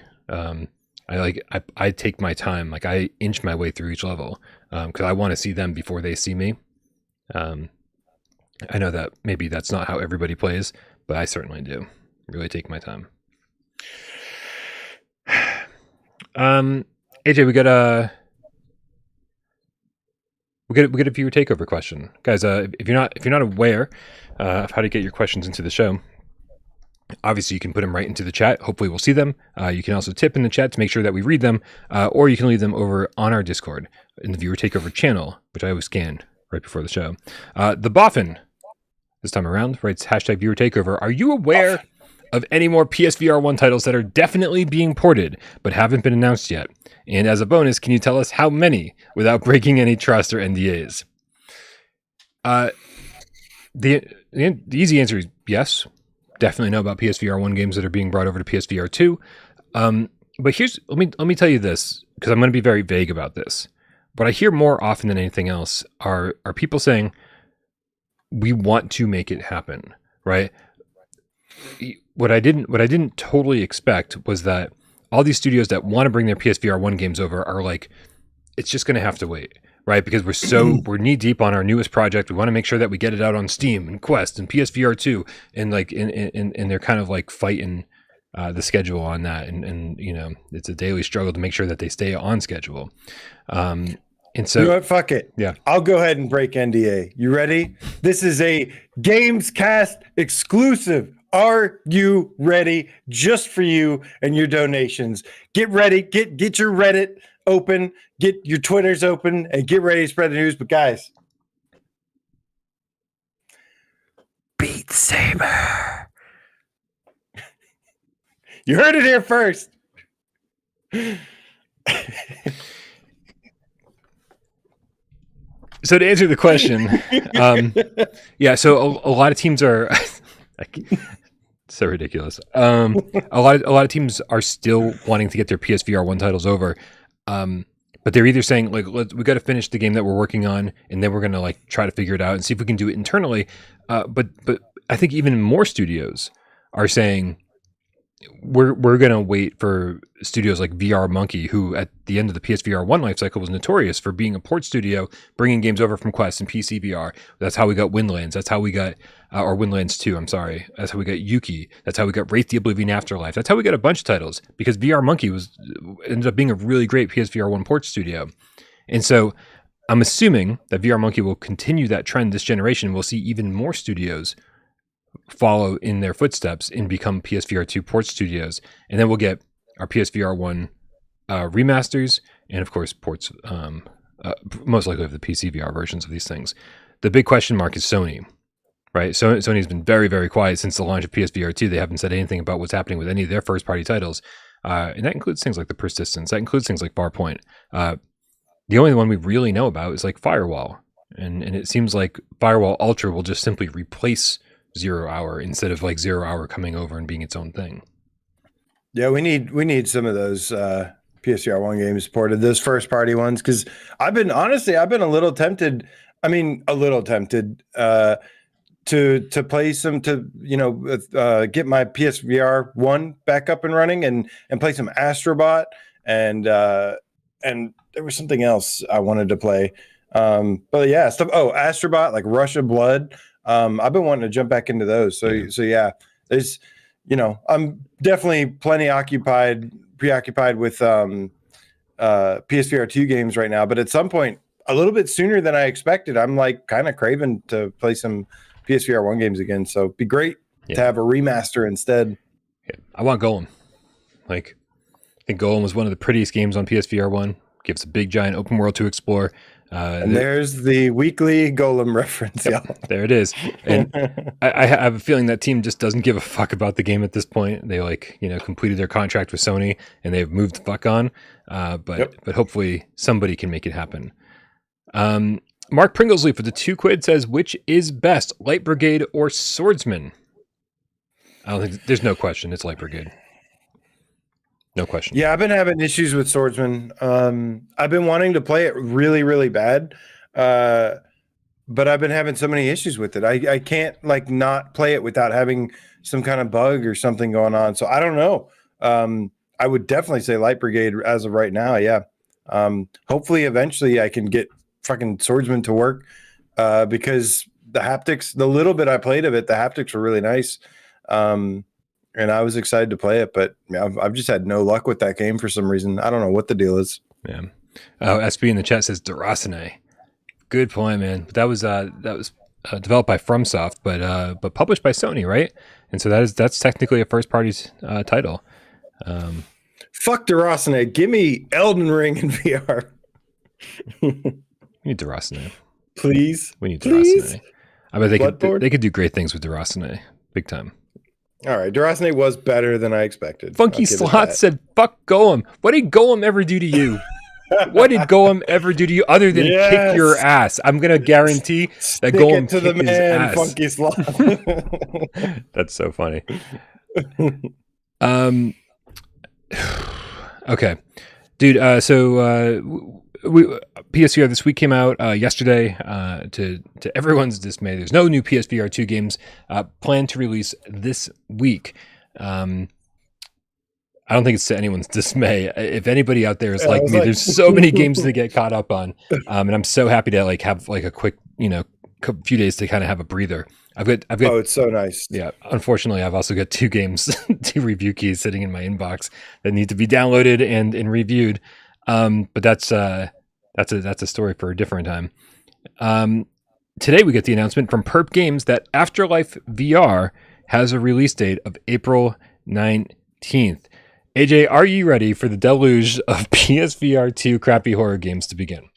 I take my time. Like I inch my way through each level because I want to see them before they see me. I know that maybe that's not how everybody plays, but I certainly do. Really take my time. AJ, we got a viewer takeover question, guys. If you're not aware of how to get your questions into the show, obviously you can put them right into the chat. Hopefully we'll see them. You can also tip in the chat to make sure that we read them, or you can leave them over on our Discord in the viewer takeover channel, which I always scan right before the show. The Boffin this time around writes #viewer takeover. Are you aware of any more PSVR1 titles that are definitely being ported but haven't been announced yet? And as a bonus, can you tell us how many without breaking any trust or NDAs? The easy answer is yes. Definitely know about PSVR1 games that are being brought over to PSVR2. But let me tell you this, because I'm going to be very vague about this. What I hear more often than anything else are people saying, we want to make it happen, right? What I didn't totally expect was that all these studios that want to bring their PSVR1 games over are like, it's just going to have to wait, right? Because we're knee deep on our newest project. We want to make sure that we get it out on Steam and Quest and PSVR2, and like, and they're kind of like fighting the schedule on that, and you know, it's a daily struggle to make sure that they stay on schedule. And so, you know what? Fuck it. Yeah, I'll go ahead and break NDA. You ready? This is a GamesCast exclusive. Are you ready? Just for you and your donations. Get ready. Get your Reddit open. Get your Twitters open, and get ready to spread the news. But guys, Beat Saber. You heard it here first. So to answer the question, yeah. So a lot of teams are so ridiculous. A lot of teams are still wanting to get their PSVR1 titles over, but they're either saying like, we got to finish the game that we're working on, and then we're gonna like try to figure it out and see if we can do it internally. But I think even more studios are saying, we're gonna wait for studios like VR Monkey, who at the end of the PSVR1 lifecycle was notorious for being a port studio, bringing games over from Quest and PCVR. That's how we got Windlands. That's how we got, or Windlands 2, I'm sorry. That's how we got Yuki. That's how we got Wraith the Oblivion Afterlife. That's how we got a bunch of titles, because VR Monkey ended up being a really great PSVR1 port studio. And so I'm assuming that VR Monkey will continue that trend this generation. We'll see even more studios follow in their footsteps and become PSVR2 port studios, and then we'll get our PSVR1 remasters, and of course ports, most likely of the PCVR versions of these things. The big question mark is Sony, right? So Sony's been very, very quiet since the launch of PSVR2. They haven't said anything about what's happening with any of their first-party titles, and that includes things like the Persistence. That includes things like Farpoint. The only one we really know about is like Firewall, and it seems like Firewall Ultra will just simply replace 0 Hour instead of like 0 Hour coming over and being its own thing. Yeah, we need some of those PSVR1 games ported, those first party ones, because I've been a little tempted. I mean, a little tempted to play some, to get my PSVR1 back up and running and play some Astrobot, and there was something else I wanted to play. But yeah, stuff. Oh, Astrobot, like Rush of Blood. I've been wanting to jump back into those. So yeah, there's, I'm definitely preoccupied with PSVR2 games right now. But at some point, a little bit sooner than I expected, I'm like kind of craving to play some PSVR1 games again. So it'd be great to have a remaster instead. Yeah. I want Golem. Like, I think Golem was one of the prettiest games on PSVR1. Gives a big giant open world to explore. And there's the weekly Golem reference. Yep, y'all. There it is. And I have a feeling that team just doesn't give a fuck about the game at this point. They completed their contract with Sony and they've moved the fuck on. But hopefully somebody can make it happen. Mark Pringlesley for the £2 says, which is best, Light Brigade or Swordsman? I don't think there's no question. It's Light Brigade. No question. Yeah, I've been having issues with Swordsman. I've been wanting to play it really, really bad, but I've been having so many issues with it. I can't not play it without having some kind of bug or something going on. So I don't know. I would definitely say Light Brigade as of right now. Yeah. Hopefully eventually I can get fucking Swordsman to work, because the haptics, the little bit I played of it, the haptics were really nice. And I was excited to play it, but I've just had no luck with that game for some reason. I don't know what the deal is. Yeah. Oh, SB in the chat says Durasane. Good point, man. That was developed by FromSoft, but published by Sony, right? And so that's technically a first party title. Fuck Durasane. Give me Elden Ring in VR. We need Durasane. Please. We need Please? Durasane. I bet they could do great things with Durasane. Big time. All right. Durasane was better than I expected. Funky Slot said, fuck Golem. What did Golem ever do to you? What did Golem ever do to you other than kick your ass? I'm going to guarantee that Golem to the man, Funky Slot. That's so funny. Okay. Dude, so PSVR this week came out yesterday. To everyone's dismay, there's no new PSVR2 games planned to release this week. I don't think it's to anyone's dismay. If anybody out there is like me, there's so many games to get caught up on, and I'm so happy to have a quick, few days to kind of have a breather. I've got. Oh, it's so nice. Yeah. Unfortunately, I've also got 2 games, 2 review keys sitting in my inbox that need to be downloaded and reviewed. But that's a story for a different time. Today we get the announcement from Perp Games that Afterlife VR has a release date of April 19th. AJ, are you ready for the deluge of PSVR2 crappy horror games to begin?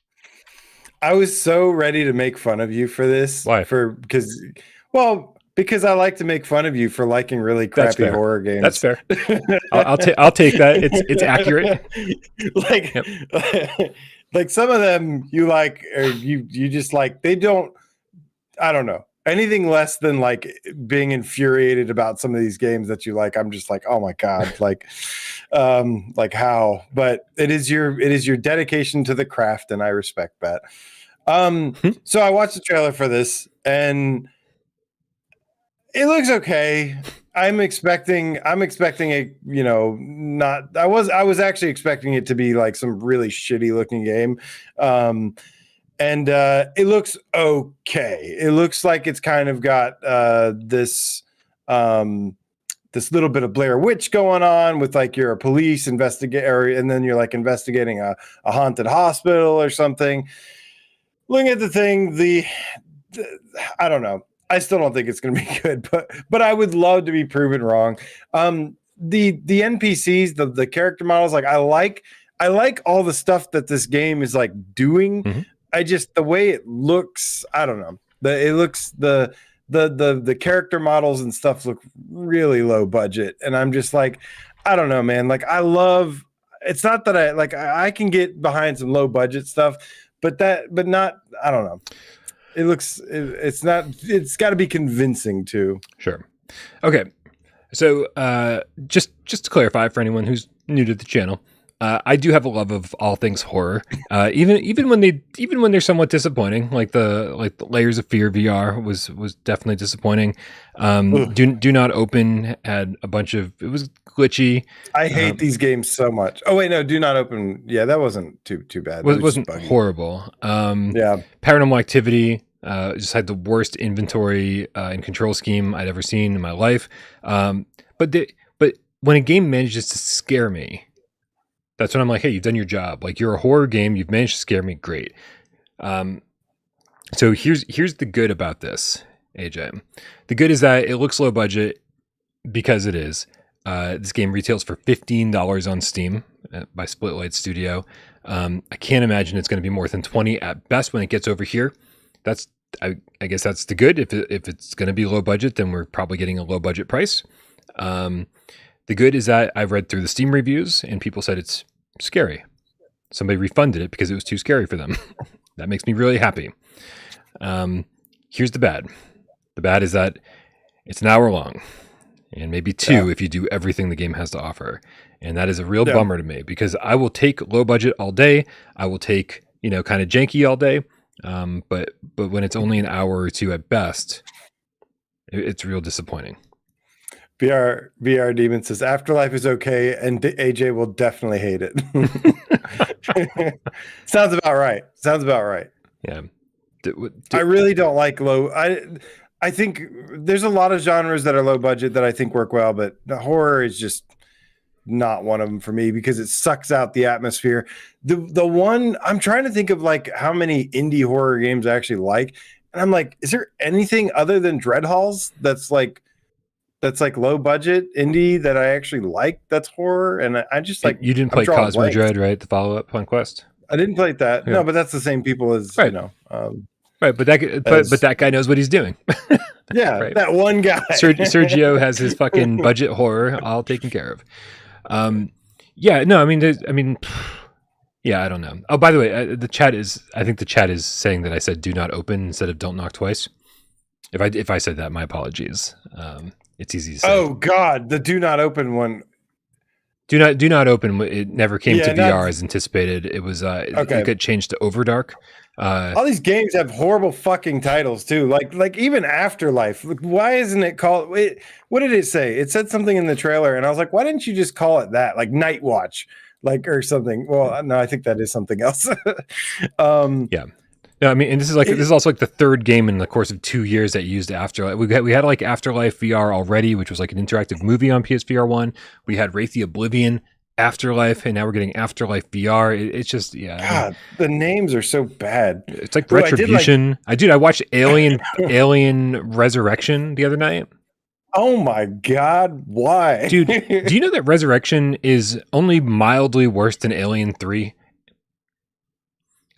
I was so ready to make fun of you for this. Why? Because I like to make fun of you for liking really crappy horror games. That's fair. I'll take that. It's accurate. Like some of them you like, or you just like, they don't. I don't know. Anything less than like being infuriated about some of these games that you like, I'm just like, oh my god, like how? But it is your dedication to the craft, and I respect that. So I watched the trailer for this, and it looks okay. I'm expecting a, not. I was actually expecting it to be like some really shitty looking game. And it looks okay. It looks like it's kind of got this little bit of Blair Witch going on with like you're a police investigator, and then you're like investigating a haunted hospital or something. Looking at the thing, I don't know. I still don't think it's going to be good, but I would love to be proven wrong. The NPCs, the character models, like I like all the stuff that this game is like doing. Mm-hmm. The way it looks, I don't know. The character models and stuff look really low budget, and I'm just like, I don't know, man. Like it's not that I can get behind some low budget stuff, but not, I don't know. It's got to be convincing too. Sure. Okay. So just to clarify for anyone who's new to the channel, I do have a love of all things horror. Even when they're somewhat disappointing, like the Layers of Fear VR was definitely disappointing. Do Not Open had a bunch of, it was glitchy. I hate these games so much. Oh wait, no, Do Not Open. Yeah, that wasn't too bad. It wasn't horrible. Yeah. Paranormal Activity just had the worst inventory and control scheme I'd ever seen in my life. But when a game manages to scare me, that's when I'm like, hey, you've done your job. Like, you're a horror game. You've managed to scare me. Great. So here's the good about this, AJ. The good is that it looks low budget because it is. This game retails for $15 on Steam by Splitlight Studio. I can't imagine it's going to be more than $20 at best when it gets over here. I guess that's the good. If it's going to be low budget, then we're probably getting a low budget price. The good is that I've read through the Steam reviews and people said it's scary. Somebody refunded it because it was too scary for them. That makes me really happy. Here's the bad. The bad is that it's an hour long, and maybe 2 if you do everything the game has to offer. And that is a real bummer to me, because I will take low budget all day. I will take, kind of janky all day. But when it's only an hour or 2 at best, it's real disappointing. VR Demon says Afterlife is okay, and AJ will definitely hate it. Sounds about right. Yeah. I really don't like low. I think there's a lot of genres that are low budget that I think work well, but the horror is just not one of them for me because it sucks out the atmosphere. The one I'm trying to think of, like, how many indie horror games I actually like, and I'm like, is there anything other than Dread Halls that's like low budget indie that I actually like that's horror? And I just like, you didn't play Cosmo Dread, right? The follow-up on Quest. I didn't play that. Yeah. No, but that's the same people as right. Right, but that guy knows what he's doing. Yeah, right. That one guy. Sergio has his fucking budget horror all taken care of. Yeah, no, I mean, yeah, I don't know. Oh, by the way, I think the chat is saying that I said "do not open" instead of "don't knock twice." If I said that, my apologies. It's easy to say. Oh God, the "do not open" one. Do not open. It never came to VR as anticipated. It was it got changed to Overdark. All these games have horrible fucking titles too. Like even Afterlife. Why isn't it called? What did it say? It said something in the trailer, and I was like, why didn't you just call it that? Like Night Watch, or something. Well, no, I think that is something else. Yeah. No, I mean, and this is also like the third game in the course of 2 years that used Afterlife. We had like Afterlife VR already, which was like an interactive movie on PSVR1. We had Wraith the Oblivion, Afterlife, and now we're getting Afterlife VR. It's just, yeah. God, the names are so bad. It's like Retribution. I watched Alien Resurrection the other night. Oh my God, why? Dude, do you know that Resurrection is only mildly worse than Alien 3?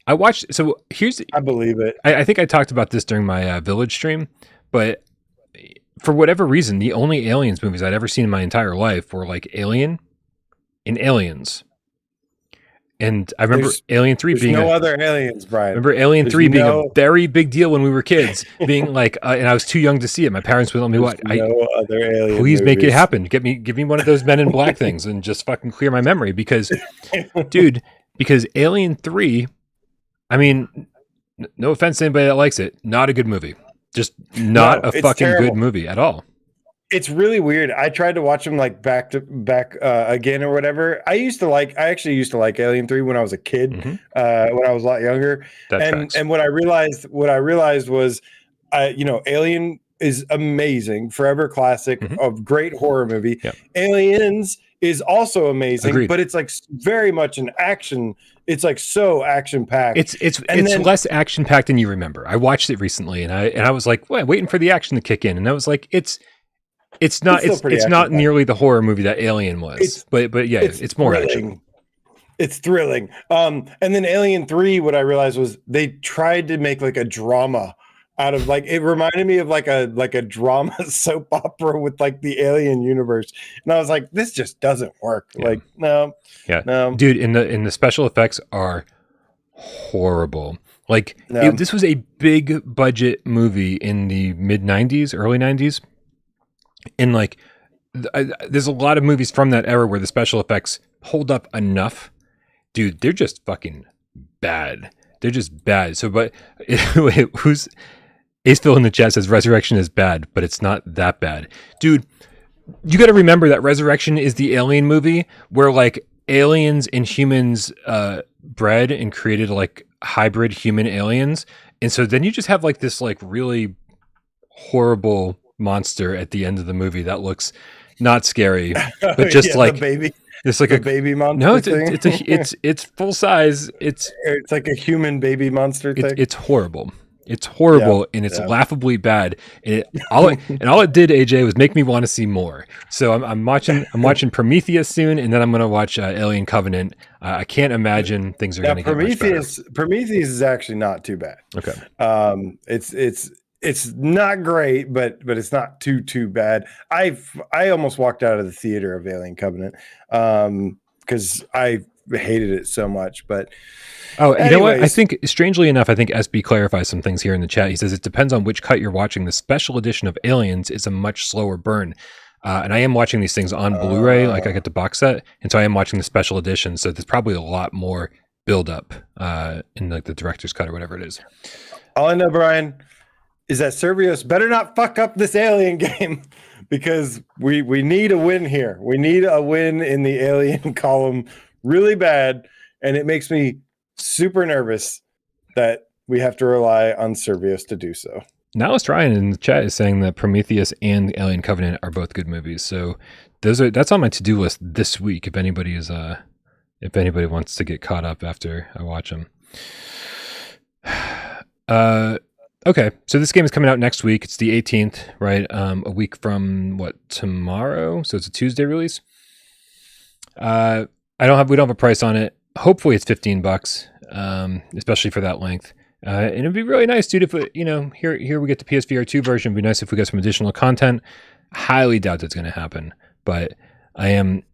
I believe it. I think I talked about this during my Village stream, but for whatever reason, the only Aliens movies I'd ever seen in my entire life were like Alien and Aliens. And I remember Alien 3 being no other aliens, Brian. I remember Alien 3 being a very big deal when we were kids, being like, and I was too young to see it. My parents would let me watch. No other alien. Please make it happen. Give me one of those Men in Black things and just fucking clear my memory because Alien 3, I mean, no offense to anybody that likes it, not a good movie. Just not a fucking good movie at all. It's really weird. I tried to watch them like back to back again or whatever. I actually used to like Alien 3 when I was a kid, when I was a lot younger. And what I realized was, Alien is amazing, forever classic, of great horror movie. Yep. Aliens is also amazing. Agreed. But it's like very much an action. It's like so action packed. It's less action packed than you remember. I watched it recently, and I was like, waiting for the action to kick in, and I was like, it's not nearly the horror movie that Alien was, but yeah, it's more action. It's thrilling. And then Alien 3, what I realized was they tried to make like a drama out of, like, it reminded me of like a drama soap opera with like the Alien universe, and I was like, this just doesn't work. Yeah. Like, no, dude, in the special effects are horrible. Like, this was a big budget movie in the mid 90s, early 90s. And like, there's a lot of movies from that era where the special effects hold up enough. Dude, they're just fucking bad. They're just bad. So, but who's Aceville in the chat says Resurrection is bad, but it's not that bad. Dude, you got to remember that Resurrection is the Alien movie where like aliens and humans bred and created like hybrid human aliens. And so then you just have like this like really horrible monster at the end of the movie that looks not scary, but just like baby. It's like a baby monster. No, it's full size. It's like a human baby monster thing. It's horrible. It's horrible, and it's laughably bad. And all it did, AJ, was make me want to see more. So I'm watching Prometheus soon, and then I'm going to watch Alien Covenant. I can't imagine things are going to get much better. Prometheus is actually not too bad. Okay. It's not great, but it's not too bad. I almost walked out of the theater of Alien Covenant because I hated it so much. But you know what? I think, strangely enough, SB clarifies some things here in the chat. He says it depends on which cut you're watching. The special edition of Aliens is a much slower burn. And I am watching these things on Blu-ray, like I get the box set, and so I am watching the special edition. So there's probably a lot more build up in like the director's cut or whatever it is. All I know, Brian, is that Servios better not fuck up this Alien game because we need a win here. We need a win in the Alien column really bad, and it makes me super nervous that we have to rely on Servius to do so. Now, Ryan in the chat is saying that Prometheus and the Alien Covenant are both good movies. So that's on my to-do list this week. If anybody wants to get caught up after I watch them. Okay, so this game is coming out next week. It's the 18th, right? A week from tomorrow? So it's a Tuesday release. We don't have a price on it. Hopefully it's $15, especially for that length. And it'd be really nice, dude, if here we get the PSVR2 version. It'd be nice if we got some additional content. Highly doubt that's going to happen, but I'm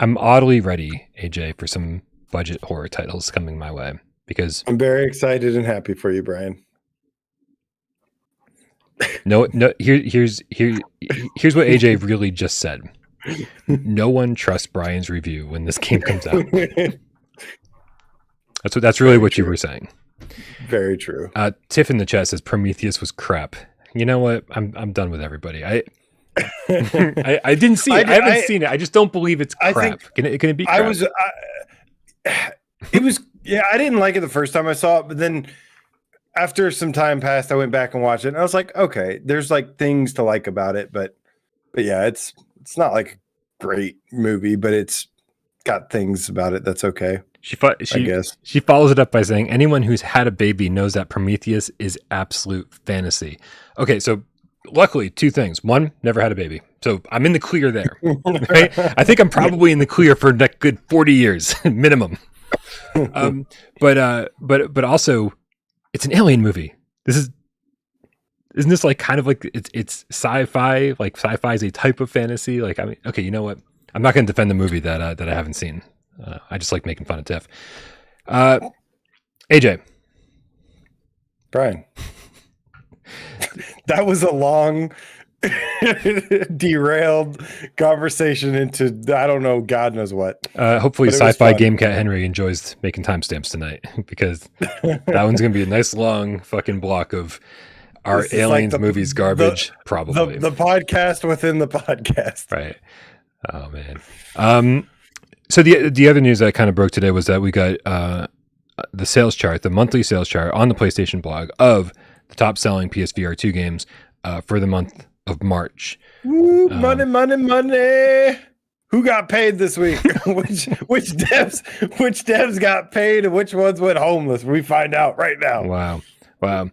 oddly ready, AJ, for some budget horror titles coming my way because I'm very excited and happy for you, Brian. No. Here's what AJ really just said. No one trusts Brian's review when this game comes out. That's really what you were saying. Very true. Tiff in the chat says Prometheus was crap. You know what? I'm done with everybody. I didn't see it. I haven't seen it. I just don't believe it's crap. Can it be crap? It was. Yeah, I didn't like it the first time I saw it, but then after some time passed, I went back and watched it, and I was like, okay, there's like things to like about it, but yeah, it's not like a great movie, but it's got things about it that's okay. I guess. She follows it up by saying, anyone who's had a baby knows that Prometheus is absolute fantasy. Okay, so luckily, two things. One, never had a baby. So I'm in the clear there. Right? I think I'm probably in the clear for a good 40 years minimum. But also, it's an alien movie. Isn't this like kind of like it's sci-fi? Like sci-fi is a type of fantasy. Like, I mean, okay, you know what? I'm not going to defend the movie that I haven't seen. I just like making fun of Tiff. AJ. Brian. That was a long, derailed conversation into, I don't know, God knows what. Hopefully Sci-Fi Gamecat Henry enjoys making timestamps tonight, because that one's going to be a nice long fucking block of our aliens like movies garbage, probably. The podcast within the podcast. Right. Oh, man. So the other news that kind of broke today was that we got the sales chart, the monthly sales chart on the PlayStation blog of the top selling PSVR2 games for the month of March. Woo, money. Who got paid this week? which devs got paid and which ones went homeless? We find out right now. Wow.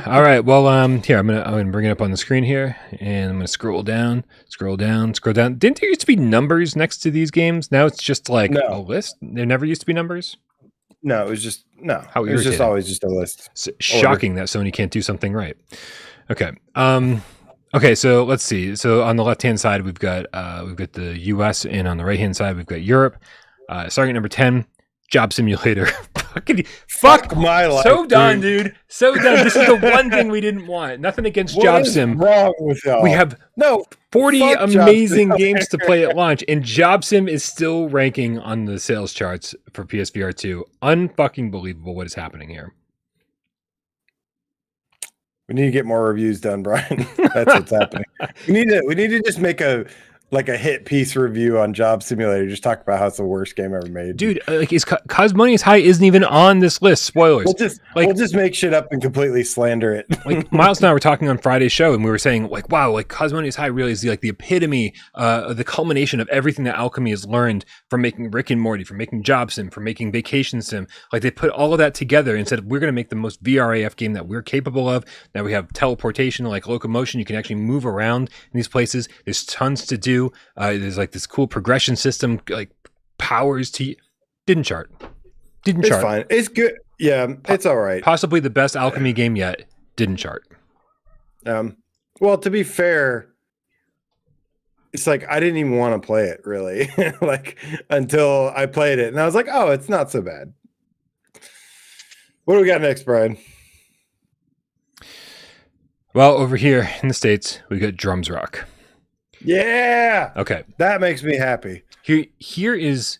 All right. Well, here I'm gonna bring it up on the screen here, and I'm gonna scroll down. Didn't there used to be numbers next to these games? Now it's just like a list. There never used to be numbers. No, it was just no. How it was just always just a list. It's shocking that Sony can't do something right. Okay. Okay. So let's see. So on the left hand side we've got the U.S. and on the right hand side we've got Europe. Starting at number 10, Job Simulator. Fuck my life. So done, dude. So done. This is the one thing we didn't want. Nothing against Job Sim. What's wrong with y'all? We have 40 amazing games to play at launch, and Job Sim is still ranking on the sales charts for PSVR2. Unfucking believable what is happening here. We need to get more reviews done, Brian. That's what's happening. We need to just make a hit piece review on Job Simulator. Just talk about how it's the worst game ever made. Dude, like Cosmonious High isn't even on this list. Spoilers. We'll just make shit up and completely slander it. Like Miles and I were talking on Friday's show, and we were saying, like, wow, like Cosmonious High really is the epitome, the culmination of everything that Alchemy has learned from making Rick and Morty, from making Job Sim, from making Vacation Sim. Like, they put all of that together and said, we're going to make the most VRAF game that we're capable of. Now we have teleportation, like locomotion. You can actually move around in these places. There's tons to do. There's like this cool progression system, like powers to didn't chart. It's fine. It's good. Yeah, it's all right. Possibly the best Alchemy game yet. Didn't chart. Well, to be fair, it's like I didn't even want to play it really, like until I played it, and I was like, oh, it's not so bad. What do we got next, Brian? Well, over here in the States, we got Drums Rock. Yeah. Okay. That makes me happy. Here is,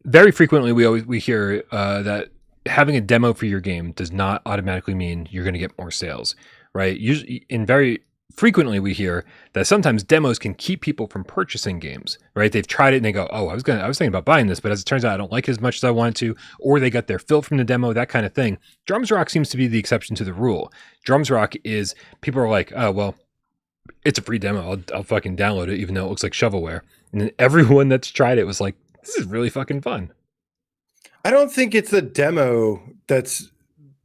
very frequently we hear that having a demo for your game does not automatically mean you're going to get more sales, right? Usually, in very frequently we hear that sometimes demos can keep people from purchasing games, right? They've tried it and they go, oh, I was thinking about buying this, but as it turns out, I don't like it as much as I wanted to, or they got their fill from the demo, that kind of thing. Drums Rock seems to be the exception to the rule. Drums Rock is, people are like, oh, well, it's a free demo. I'll fucking download it, even though it looks like shovelware. And then everyone that's tried it was like, this is really fucking fun. I don't think it's the demo that's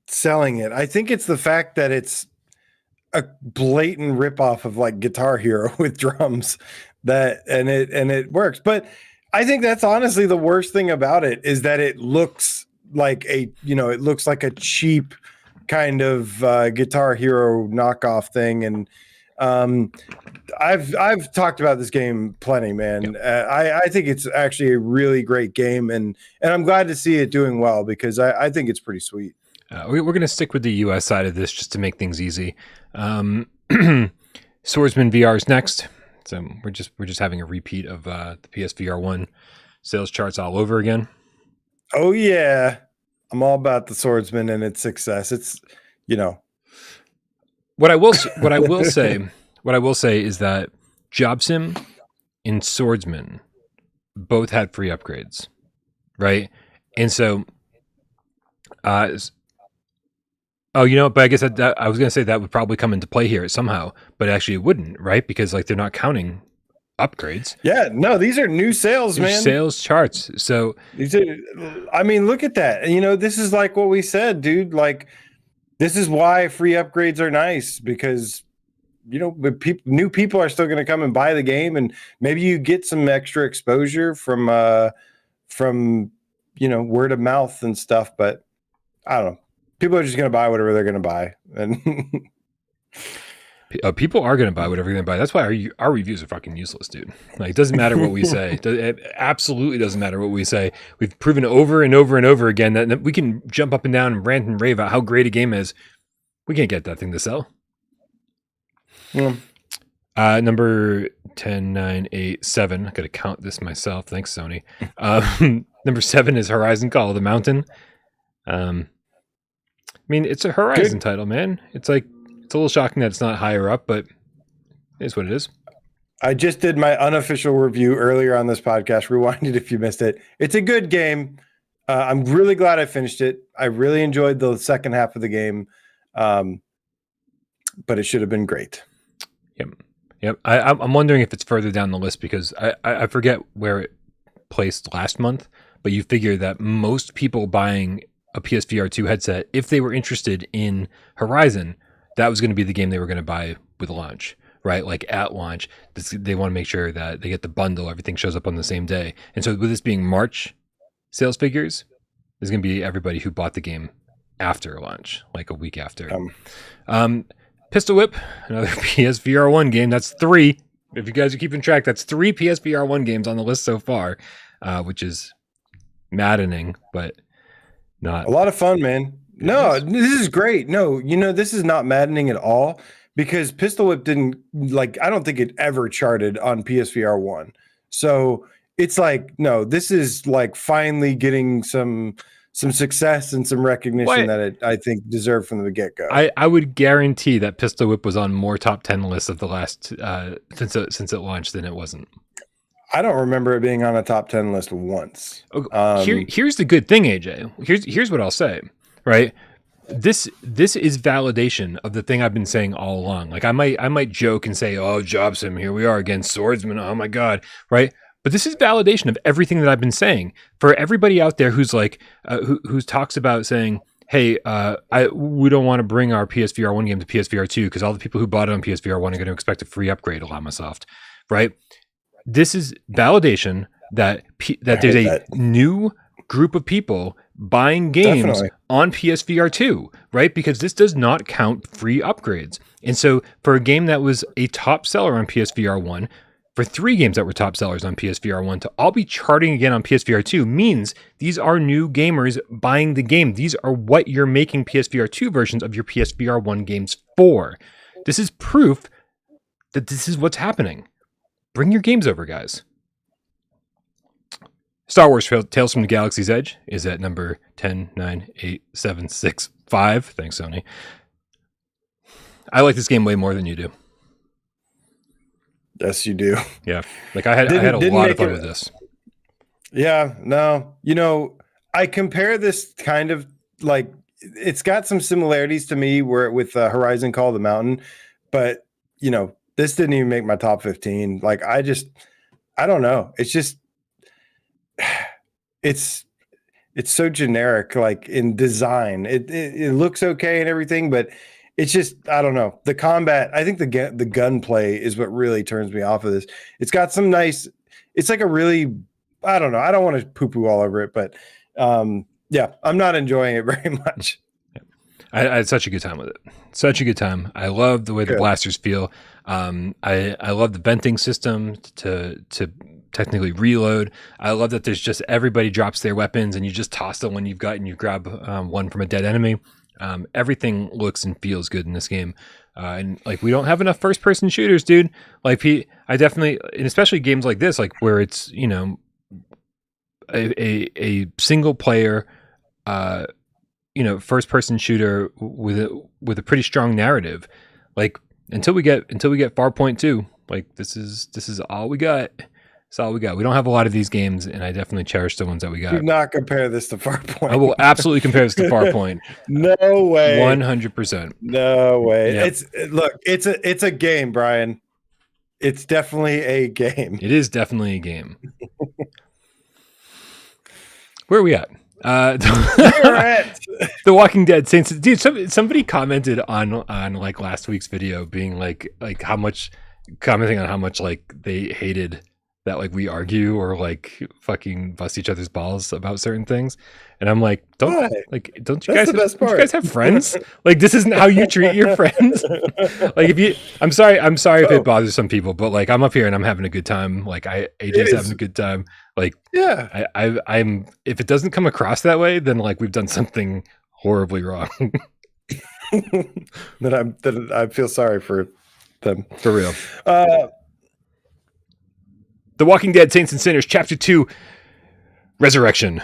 selling it. I think it's the fact that it's a blatant ripoff of like Guitar Hero with drums and it works. But I think that's honestly the worst thing about it is that it looks like it looks like a cheap kind of Guitar Hero knockoff thing. And I've talked about this game plenty, man. Yep. I think it's actually a really great game, and I'm glad to see it doing well because I think it's pretty sweet. We're going to stick with the US side of this just to make things easy. Swordsman VR is next. So we're just having a repeat of the PSVR1 sales charts all over again. Oh yeah. I'm all about the Swordsman and its success. It's, what I will say is that Job Sim and Swordsman both had free upgrades, right? And so but I guess that I was going to say that would probably come into play here somehow, but actually it wouldn't, right? Because like they're not counting upgrades. Yeah, no, these are new sales, man. Sales charts. So these are, I mean, look at that. This is like what we said, dude. Like, this is why free upgrades are nice because new people are still going to come and buy the game, and maybe you get some extra exposure from word of mouth and stuff. But I don't know. People are just going to buy whatever they're going to buy, and people are going to buy whatever they're going to buy. That's why our reviews are fucking useless, dude. Like, it doesn't matter what we say. It absolutely doesn't matter what we say. We've proven over and over and over again that we can jump up and down and rant and rave about how great a game is. We can't get that thing to sell. Yeah. Number 10, 9, 8, 7. I got to count this myself. Thanks, Sony. Number 7 is Horizon Call of the Mountain. I mean, it's a Horizon title, man. It's a little shocking that it's not higher up, but it is what it is. I just did my unofficial review earlier on this podcast. Rewind it if you missed it. It's a good game. I'm really glad I finished it. I really enjoyed the second half of the game, but it should have been great. Yep. I'm wondering if it's further down the list because I forget where it placed last month, but you figure that most people buying a PSVR2 headset, if they were interested in Horizon, that was going to be the game they were going to buy with launch, right? Like at launch, they want to make sure that they get the bundle, everything shows up on the same day. And so with this being March sales figures, there's going to be everybody who bought the game after launch, like a week after. Pistol Whip, another PSVR1 game. That's 3. If you guys are keeping track, that's 3 PSVR1 games on the list so far, which is maddening, but not a lot of fun, man. No, this is great. No, this is not maddening at all because Pistol Whip didn't I don't think it ever charted on PSVR1. So it's like, no, this is like finally getting some success and some recognition that it, I think, deserved from the get-go. I would guarantee that Pistol Whip was on more top 10 lists of the last since it launched than it wasn't. I don't remember it being on a top 10 list once. Here's the good thing, AJ. Here's what I'll say, right? This is validation of the thing I've been saying all along. Like I might joke and say, "Oh, Job Sim, here we are again, Swordsman. Oh my god," right? But this is validation of everything that I've been saying. For everybody out there who's like, who talks about saying, "Hey, we don't want to bring our PSVR1 game to PSVR2 because all the people who bought it on PSVR1 are going to expect a free upgrade." Llamasoft, right? This is validation that there's a new group of people buying games on PSVR2, right? Because this does not count free upgrades. And so for a game that was a top seller on PSVR1, for 3 games that were top sellers on PSVR1 to all be charting again on PSVR2 means these are new gamers buying the game. These are what you're making PSVR2 versions of your PSVR1 games for. This is proof that this is what's happening. Bring your games over, guys. Star Wars Tales from the Galaxy's Edge is at number 10, 9, 8, 7, 6, 5. Thanks, Sony. I like this game way more than you do. Yes, you do. Yeah, like I had a lot of fun with this. Yeah, no, I compare this kind of like it's got some similarities to me where with Horizon Call of the Mountain, but this didn't even make my top 15. Like I don't know. It's just it's so generic, like in design. It looks okay and everything, but it's just I don't know. The combat, I think the gunplay is what really turns me off of this. It's got some nice. It's like a really I don't know. I don't want to poo poo all over it, but yeah, I'm not enjoying it very much. I had such a good time with it. Such a good time. I love the way the blasters feel. I love the venting system to technically reload. I love that there's just everybody drops their weapons and you just toss the one you've got and you grab one from a dead enemy. Everything looks and feels good in this game. And like we don't have enough first person shooters, dude. Like I definitely, and especially games like this, like where it's a single player first person shooter with a pretty strong narrative. Like until we get Farpoint 2, like this is all we got. It's all we got. We don't have a lot of these games, and I definitely cherish the ones that we got. Do not compare this to Farpoint. I will absolutely compare this to Farpoint. No way. 100%. No way. Yep. It's a game, Brian. It's definitely a game. It is definitely a game. Where are we at? The Walking Dead Saints. Dude, somebody commented on like last week's video, being like commenting on how much like they hated that like we argue or like fucking bust each other's balls about certain things, and I'm like, don't you guys have friends? Like this isn't how you treat your friends. Like I'm sorry if it bothers some people, but like I'm up here and I'm having a good time. Like AJ's having a good time. Like yeah, I'm if it doesn't come across that way, then like we've done something horribly wrong. That I feel sorry for them for real. The Walking Dead Saints and Sinners Chapter 2 Resurrection.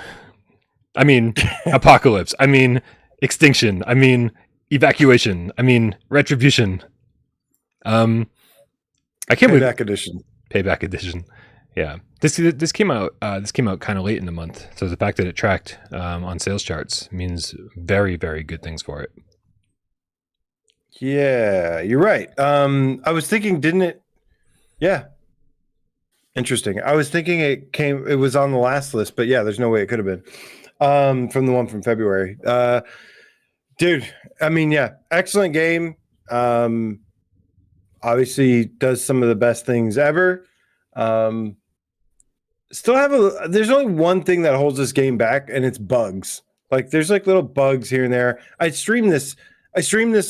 I mean Apocalypse. I mean Extinction. I mean Evacuation. I mean Retribution. I can't believe Payback Edition. Yeah. This came out kind of late in the month. So the fact that it tracked on sales charts means very, very good things for it. Yeah, you're right. I was thinking, didn't it? Yeah. Interesting. I was thinking it was on the last list, but yeah, there's no way it could have been from the one from February. Dude, I mean, yeah, excellent game. Obviously does some of the best things ever. There's only one thing that holds this game back, and it's bugs. Like there's like little bugs here and there. I streamed this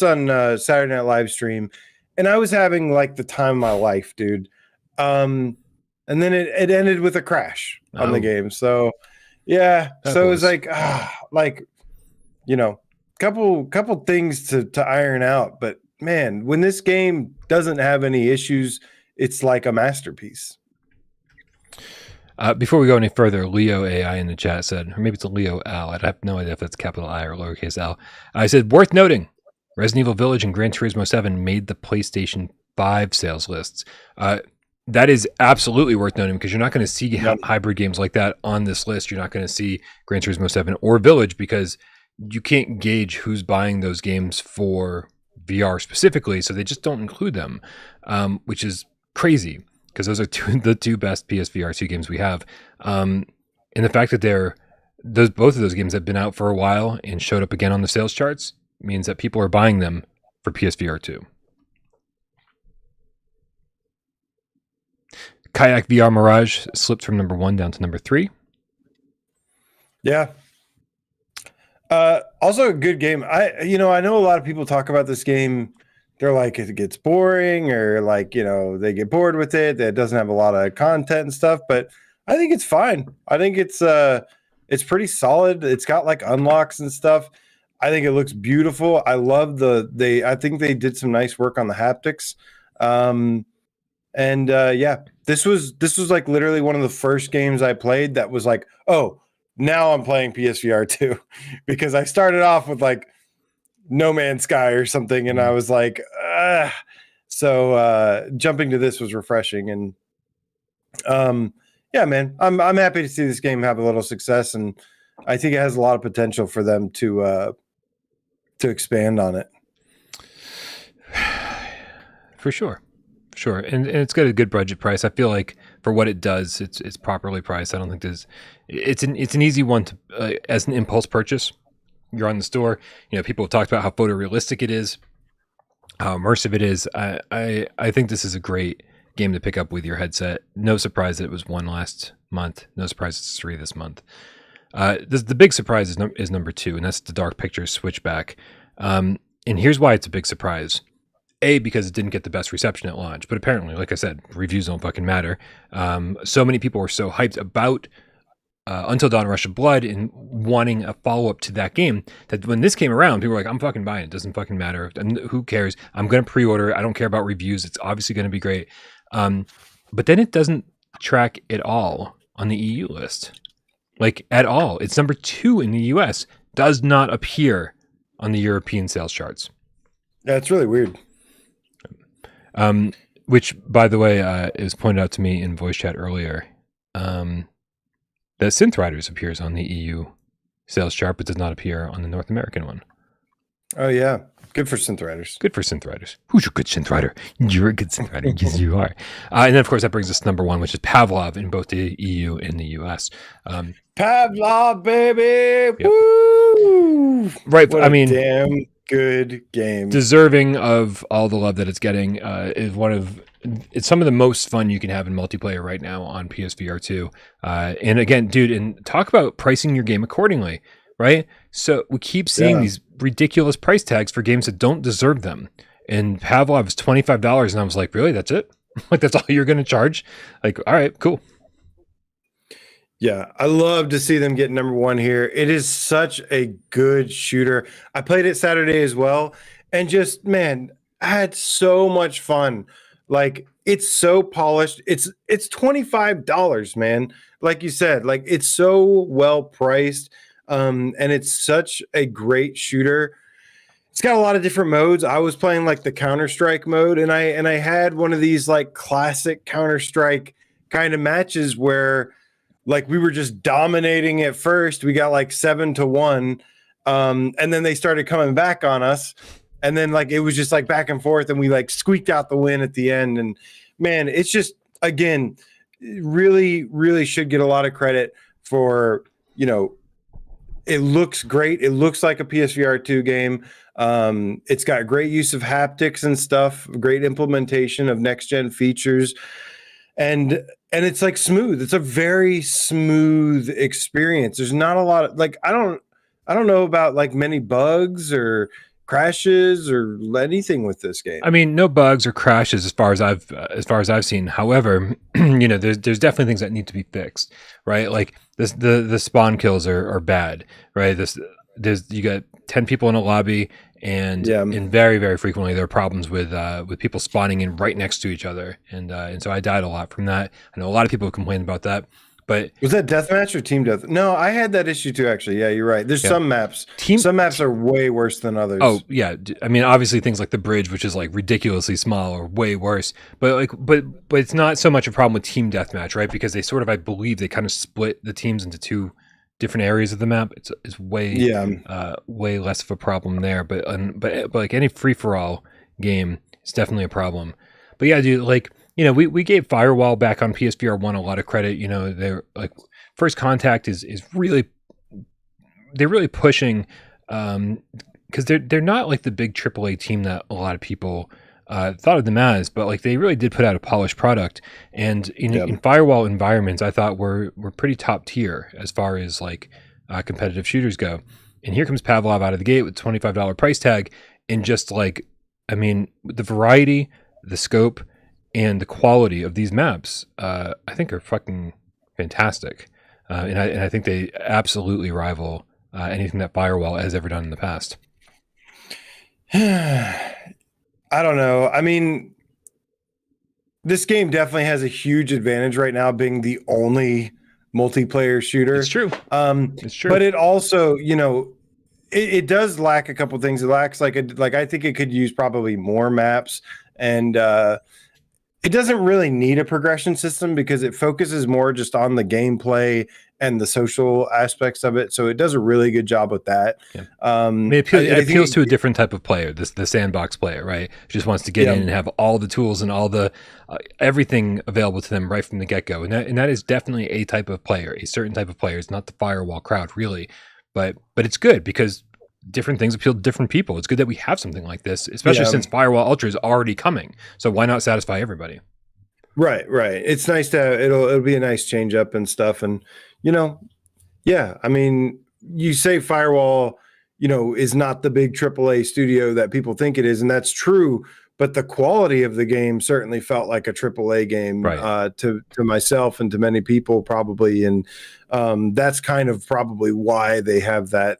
on Saturday Night Live stream, and I was having like the time of my life, dude. And then it ended with a crash on the game. So yeah, it was like couple things to iron out. But man, when this game doesn't have any issues, it's like a masterpiece. Before we go any further, Leo AI in the chat said, or maybe it's a Leo Al. I have no idea if that's capital I or lowercase L. I said, worth noting, Resident Evil Village and Gran Turismo 7 made the PlayStation 5 sales lists. That is absolutely worth noting because you're not going to see hybrid games like that on this list. You're not going to see Gran Turismo 7 or Village because you can't gauge who's buying those games for VR specifically, so they just don't include them, which is crazy because those are the two best PSVR2 games we have. And the fact that both of those games have been out for a while and showed up again on the sales charts means that people are buying them for PSVR2. Kayak VR Mirage slipped from number 1 down to number 3. Yeah. Also a good game. I know a lot of people talk about this game. They're like, it gets boring or like, they get bored with it. It doesn't have a lot of content and stuff, but I think it's fine. I think it's pretty solid. It's got like unlocks and stuff. I think it looks beautiful. I love I think they did some nice work on the haptics. Yeah, this was like literally one of the first games I played that was like, oh, now I'm playing PSVR 2 because I started off with like No Man's Sky or something, and I was like, So jumping to this was refreshing, and yeah, man, I'm happy to see this game have a little success, and I think it has a lot of potential for them to expand on it. For sure. Sure, and it's got a good budget price. I feel like for what it does, it's properly priced. I don't think it's an easy one to as an impulse purchase. You're on the store, people have talked about how photorealistic it is, how immersive it is. I think this is a great game to pick up with your headset. No surprise that it was 1 last month. No surprise it's 3 this month. The big surprise is number 2, and that's the Dark Pictures Switchback. And here's why it's a big surprise. A, because it didn't get the best reception at launch, but apparently, like I said, reviews don't fucking matter. So many people were so hyped about Until Dawn Rush of Blood and wanting a follow-up to that game that when this came around, people were like, I'm fucking buying it. It doesn't fucking matter. And who cares? I'm going to pre-order it. I don't care about reviews. It's obviously going to be great. But then it doesn't track at all on the EU list. Like, at all. It's number 2 in the US. Does not appear on the European sales charts. Yeah, it's really weird. Which, by the way, it was pointed out to me in voice chat earlier, that Synth Riders appears on the EU sales chart, but does not appear on the North American one. Oh, yeah. Good for Synth Riders. Good for Synth Riders. Who's a good Synth Rider? You're a good Synth Rider. Yes, you are. And then, of course, that brings us to number 1, which is Pavlov in both the EU and the US. Pavlov, baby! Yep. Woo! Right. What damn good game. Deserving of all the love that it's getting. It's some of the most fun you can have in multiplayer right now on PSVR2. And again, dude, and talk about pricing your game accordingly, right? So we keep seeing these ridiculous price tags for games that don't deserve them. And Pavlov is $25, and I was like, really? That's it? Like, that's all you're going to charge? Like, all right, cool. Yeah, I love to see them get number 1 here. It is such a good shooter. I played it Saturday as well, and just, man, I had so much fun. Like, it's so polished. It's $25, man. Like you said, like, it's so well priced, and it's such a great shooter. It's got a lot of different modes. I was playing like the Counter-Strike mode, and I had one of these like classic Counter-Strike kind of matches where like we were just dominating at first. We got like 7-1. And then they started coming back on us. And then like it was just like back and forth, and we like squeaked out the win at the end. And man, it's just, again, really, really should get a lot of credit for, it looks great. It looks like a PSVR2 game. It's got great use of haptics and stuff, great implementation of next gen features. And it's like smooth. It's a very smooth experience. There's not a lot of like, I don't know about like many bugs or crashes or anything with this game. I mean, no bugs or crashes as far as I've seen. However, there's definitely things that need to be fixed, right? Like the spawn kills are bad, right? You got 10 people in a lobby, and very, very frequently there are problems with people spawning in right next to each other, and so I died a lot from that. I know a lot of people have complained about that. But was that deathmatch or team death? No, I had that issue too, actually. Yeah, you're right. There's some maps. Some maps are way worse than others. Oh yeah, I mean, obviously things like the bridge, which is like ridiculously small, are way worse. But it's not so much a problem with team deathmatch, right? Because they sort of, I believe, they kind of split the teams into 2 different areas of the map. It's way way less of a problem there. But like any free for all game, it's definitely a problem. But yeah, dude, like. We gave Firewall back on PSVR1 a lot of credit. They're like First Contact is really, they're really pushing, because they're not like the big AAA team that a lot of people thought of them as, but like they really did put out a polished product. And in Firewall environments, I thought were pretty top tier as far as like competitive shooters go. And here comes Pavlov out of the gate with $25 price tag, and just like, I mean, the variety, the scope, and the quality of these maps, I think are fucking fantastic. And I think they absolutely rival anything that Firewall has ever done in the past. I don't know. I mean, this game definitely has a huge advantage right now, being the only multiplayer shooter. It's true. It's true. But it also, it does lack a couple things. It lacks like I think it could use probably more maps and it doesn't really need a progression system because it focuses more just on the gameplay and the social aspects of it. So it does a really good job with that. Yeah. I mean, it appeals to a different type of player, the sandbox player, right? Who just wants to get in and have all the tools and all the everything available to them right from the get-go. And that is definitely a type of player, a certain type of player. It's not the firewall crowd, really. But it's good because different things appeal to different people. It's good that we have something like this, especially since Firewall Ultra is already coming. So why not satisfy everybody? Right. It's nice to it'll be a nice change up and stuff. And I mean, you say Firewall, is not the big AAA studio that people think it is, and that's true. But the quality of the game certainly felt like a AAA game, right, to myself and to many people probably, and that's kind of probably why they have that.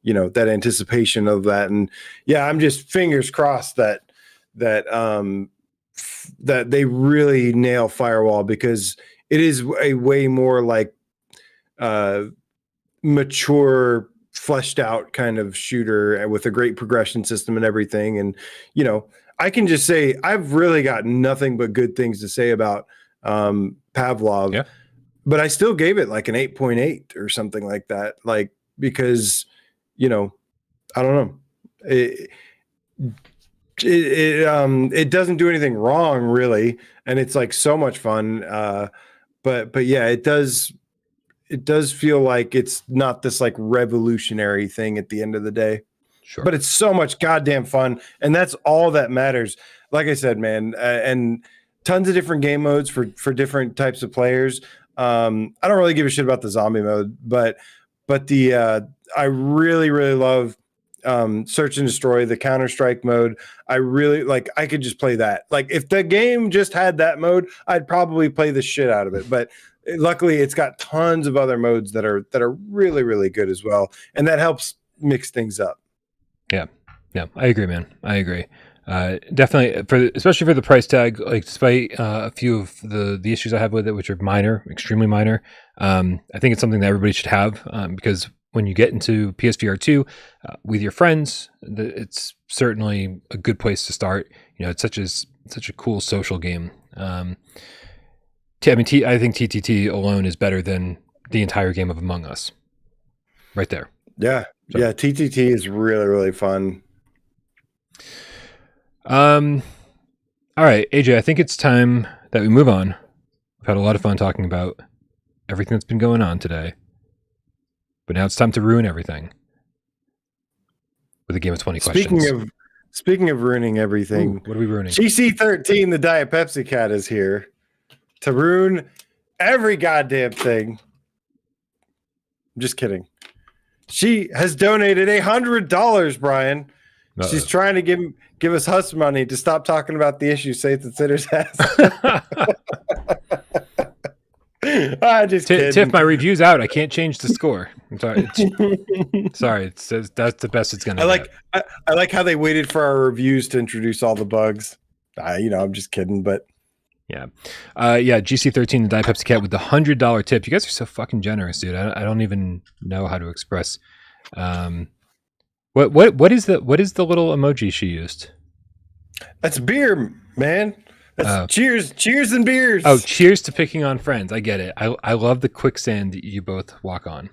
That anticipation of that. And I'm just fingers crossed that they really nail Firewall, because it is a way more like mature, fleshed out kind of shooter with a great progression system and everything. And, I can just say, I've really got nothing but good things to say about Pavlov, but I still gave it like an 8.8 or something like that. Like, because I don't know. It doesn't do anything wrong, really, and it's like so much fun. But yeah, it does feel like it's not this like revolutionary thing at the end of the day. Sure. But it's so much goddamn fun, and that's all that matters. Like I said, man, and tons of different game modes for different types of players. I don't really give a shit about the zombie mode, but the I really, really love Search and Destroy, the Counter-Strike mode. I really like, I could just play that. Like, if the game just had that mode, I'd probably play the shit out of it. But luckily it's got tons of other modes that are really, really good as well. And that helps mix things up. Yeah. I agree, man. I agree. Definitely, especially for the price tag, like despite a few of the issues I have with it, which are minor, extremely minor, I think it's something that everybody should have, because when you get into PSVR2 with your friends, it's certainly a good place to start. It's such a cool social game. I think TTT alone is better than the entire game of Among Us, right there. Yeah, so. Yeah, TTT is really, really fun. All right, AJ, I think it's time that we move on. We've had a lot of fun talking about everything that's been going on today, but now it's time to ruin everything with a game of 20 questions. Speaking of ruining everything, what are we ruining? GC13, the Diet Pepsi Cat, is here to ruin every goddamn thing. I'm just kidding. She has donated $100, Brian. Uh-oh. She's trying to give us hush money to stop talking about the issue Satan Sitters has. I just Tiff, my review's out. I can't change the score. I'm sorry. Sorry, it says that's the best it's gonna be. I like how they waited for our reviews to introduce all the bugs. I'm just kidding, but yeah. GC13, the Diet Pepsi Cat, with the $100 tip. You guys are so fucking generous, dude. I don't even know how to express. What is the little emoji she used? That's beer, man. That's cheers and beers. Oh, cheers to picking on friends. I get it. I love the quicksand that you both walk on.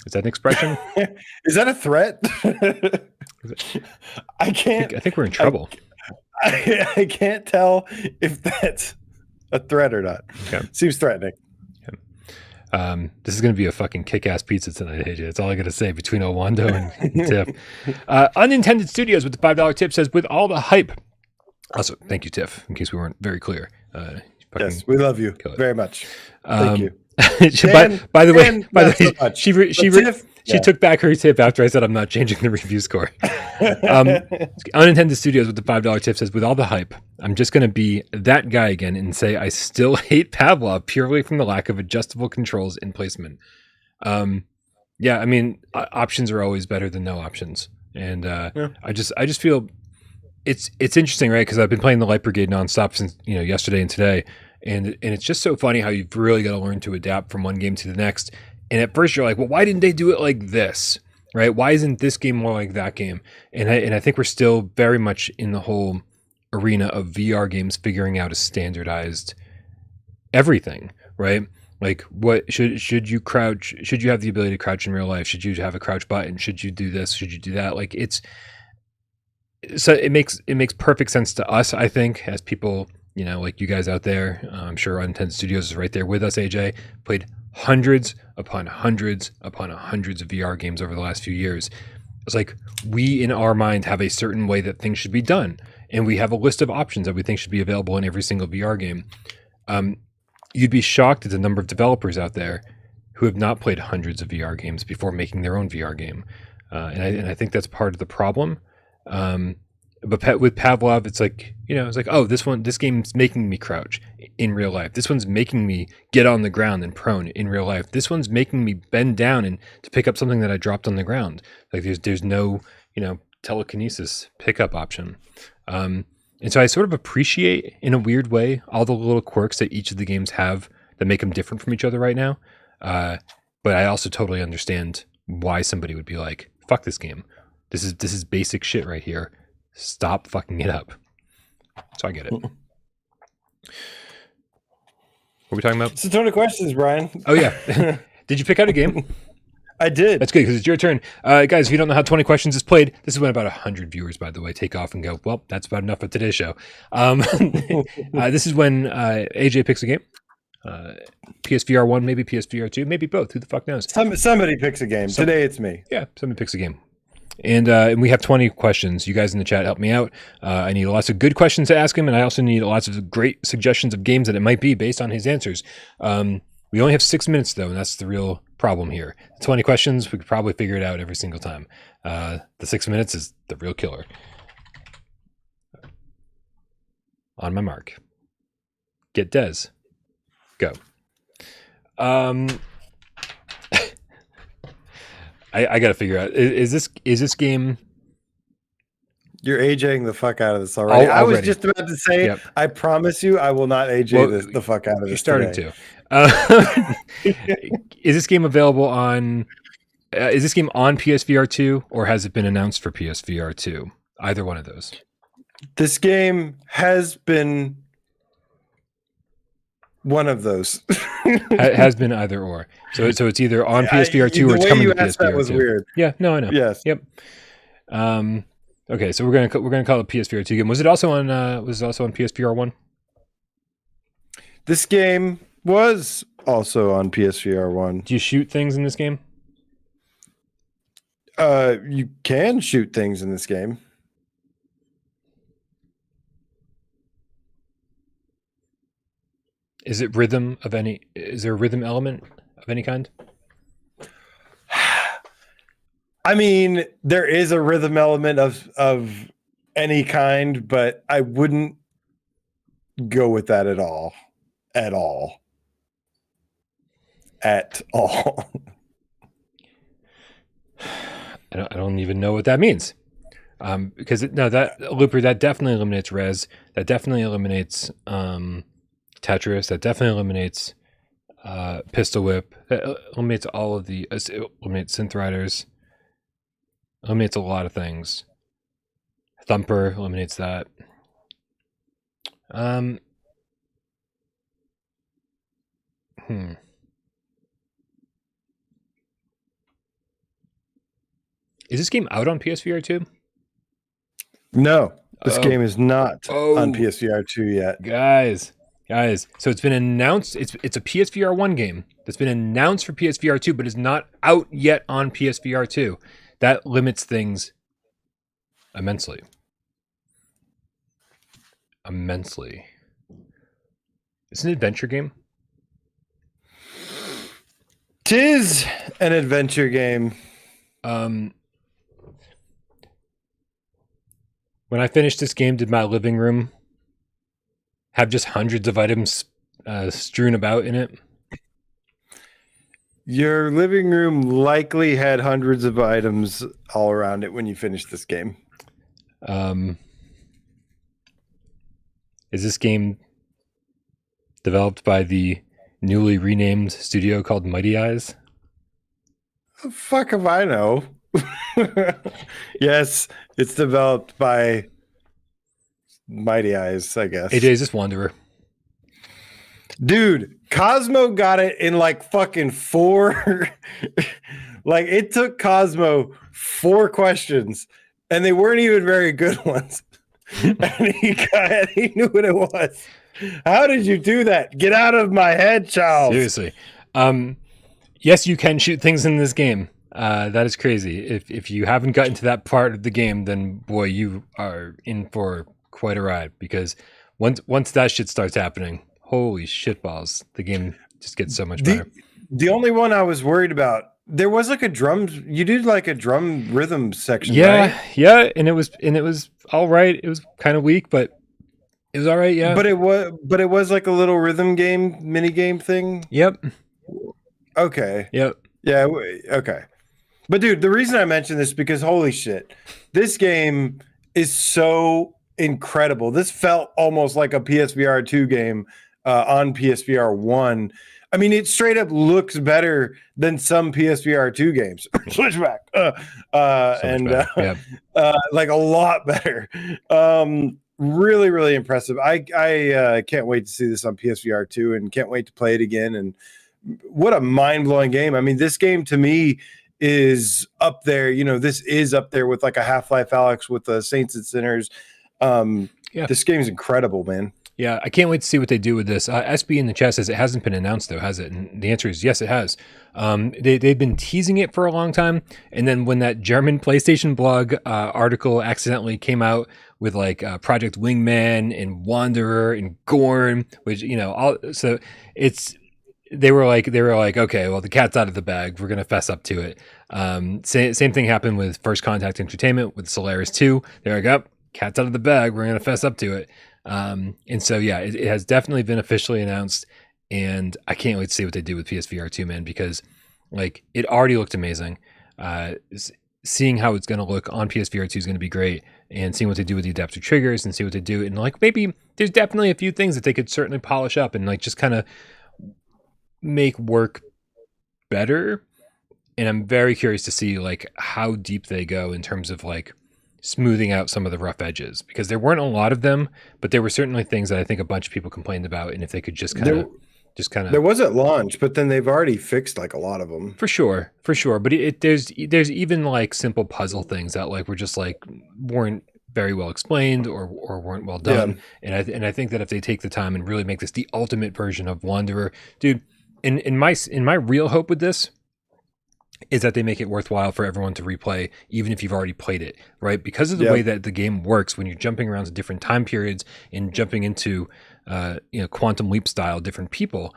Is that an expression? Is that a threat? I think we're in trouble. I can't tell if that's a threat or not. Okay. Seems threatening. This is going to be a fucking kick-ass pizza tonight, AJ. That's all I got to say between OWANDOOOO and Tiff. Unintended Studios with the $5 tip says, with all the hype. Also, thank you, Tiff, in case we weren't very clear. Yes, we love you very much. Thank you. By the way, she took back her tip after I said I'm not changing the review score. Unintended Studios with the $5 tip says, with all the hype, I'm just going to be that guy again and say I still hate Pavlov purely from the lack of adjustable controls in placement. I mean, options are always better than no options. And I just feel it's interesting, right? Because I've been playing the Light Brigade nonstop since yesterday and today. And it's just so funny how you've really got to learn to adapt from one game to the next. And at first you're like, well, why didn't they do it like this? right? Why isn't this game more like that game? And I think we're still very much in the whole arena of VR games figuring out a standardized everything, right? Like, what should you crouch? Should you have the ability to crouch in real life? Should you have a crouch button? Should you do this? Should you do that? Like, so it makes perfect sense to us, I think, as people, like you guys out there. I'm sure Unintended Studios is right there with us. AJ played hundreds upon hundreds upon hundreds of VR games over the last few years. It's like we, in our mind, have a certain way that things should be done, and we have a list of options that we think should be available in every single VR game. You'd be shocked at the number of developers out there who have not played hundreds of VR games before making their own VR game, and I think that's part of the problem. But with Pavlov, it's like, oh, this game's making me crouch in real life. This one's making me get on the ground and prone in real life. This one's making me bend down and to pick up something that I dropped on the ground. Like there's no, telekinesis pickup option. And so I sort of appreciate, in a weird way, all the little quirks that each of the games have that make them different from each other right now. But I also totally understand why somebody would be like, fuck this game. This is basic shit right here. Stop fucking it up. So I get it. What are we talking about? It's a ton of questions, Brian. Oh, yeah. Did you pick out a game? I did. That's good, because it's your turn. Guys, if you don't know how 20 questions is played, this is when about 100 viewers, by the way, take off and go, well, that's about enough of today's show. This is when AJ picks a game. PSVR1, maybe PSVR2, maybe both. Who the fuck knows? Somebody picks a game. Today it's me. Yeah, somebody picks a game. And we have 20 questions. You guys in the chat help me out. I need lots of good questions to ask him, and I also need lots of great suggestions of games that it might be based on his answers. We only have 6 minutes, though, and that's the real problem here. 20 questions, we could probably figure it out every single time. The 6 minutes is the real killer. On my mark. Get Des. Go. I got to figure out, is this game... You're AJing the fuck out of this already. I was just about to say, yep. I promise you, I will not AJ the fuck out of this. You're starting to. Is this game available on... is this game on PSVR2, or has it been announced for PSVR2? Either one of those. This game has been one of those. Has been either or. So it's either on PSVR2 or it's coming to PSVR2. That was weird. Yeah, no, I know. Yes. Yep. Okay, so we're gonna call it PSVR2 game. Was it also on PSVR1? This game was also on PSVR1. Do you shoot things in this game? You can shoot things in this game. Is it rhythm of any? Is there a rhythm element of any kind? I mean, there is a rhythm element of any kind, but I wouldn't go with that at all. At all. At all. I don't even know what that means. Because that Looper, that definitely eliminates Res. That definitely eliminates Tetris. That definitely eliminates Pistol Whip. That eliminates all of the... It eliminates Synth Riders. Eliminates a lot of things. Thumper eliminates that. Is this game out on PSVR2? No, this game is not on PSVR2 yet. Guys. So it's been announced. It's a PSVR1 game that's been announced for PSVR2, but is not out yet on PSVR2. That limits things immensely. It's an adventure game. 'Tis an adventure game. When I finished this game, did my living room have just hundreds of items strewn about in it? Your living room likely had hundreds of items all around it when you finished this game. Is this game developed by the newly renamed studio called Mighty Eyes? The fuck if I know. Yes, it's developed by Mighty Eyes, I guess. AJ, is this Wanderer? Dude, Cosmo got it in like fucking 4. Like it took Cosmo 4 questions, and they weren't even very good ones. And he knew what it was. How did you do that? Get out of my head, Charles. Seriously. Yes, you can shoot things in this game. That is crazy. If you haven't gotten to that part of the game, then boy, you are in for quite a ride, because once that shit starts happening, holy shitballs, the game just gets so much better. The only one I was worried about, there was like a drum. You did like a drum rhythm section, Yeah, right? yeah, and it was all right. It was kind of weak, but it was all right. Yeah, But it was like a little rhythm game, mini game thing. Yep. Okay. Yep. Yeah. Okay. But dude, the reason I mention this is because holy shit, this game is so incredible. This felt almost like a PSVR2 game on PSVR1. I mean, it straight up looks better than some PSVR2 games. Switchback, like a lot better. Really, really impressive. I can't wait to see this on PSVR2 and can't wait to play it again. And what a mind blowing game! I mean, this game to me is up there. You know, this is up there with like a Half-Life Alyx with the Saints and Sinners. This game is incredible, man. Yeah, I can't wait to see what they do with this. SB in the chat says it hasn't been announced, though, has it? And the answer is yes, it has. They've been teasing it for a long time, and then when that German PlayStation blog article accidentally came out with like Project Wingman and Wanderer and Gorn, which they were like, okay, well, the cat's out of the bag. We're gonna fess up to it. Same thing happened with First Contact Entertainment with Solaris 2. They're like, oh, cat's out of the bag. We're gonna fess up to it. And so, yeah, it has definitely been officially announced, and I can't wait to see what they do with PSVR 2, man, because like it already looked amazing. Seeing how it's going to look on PSVR 2 is going to be great, and seeing what they do with the adaptive triggers and see what they do. And like, maybe there's definitely a few things that they could certainly polish up and like just kind of make work better. And I'm very curious to see like how deep they go in terms of like smoothing out some of the rough edges, because there weren't a lot of them, but there were certainly things that I think a bunch of people complained about. And if they could just kind of there was at launch, but then they've already fixed like a lot of them for sure. But there's even like simple puzzle things that like were just like weren't very well explained or weren't well done. Yeah. And I think that if they take the time and really make this the ultimate version of Wanderer, dude, in my real hope with this is that they make it worthwhile for everyone to replay, even if you've already played it, right? Because of the way that the game works, when you're jumping around to different time periods and jumping into, quantum leap style different people,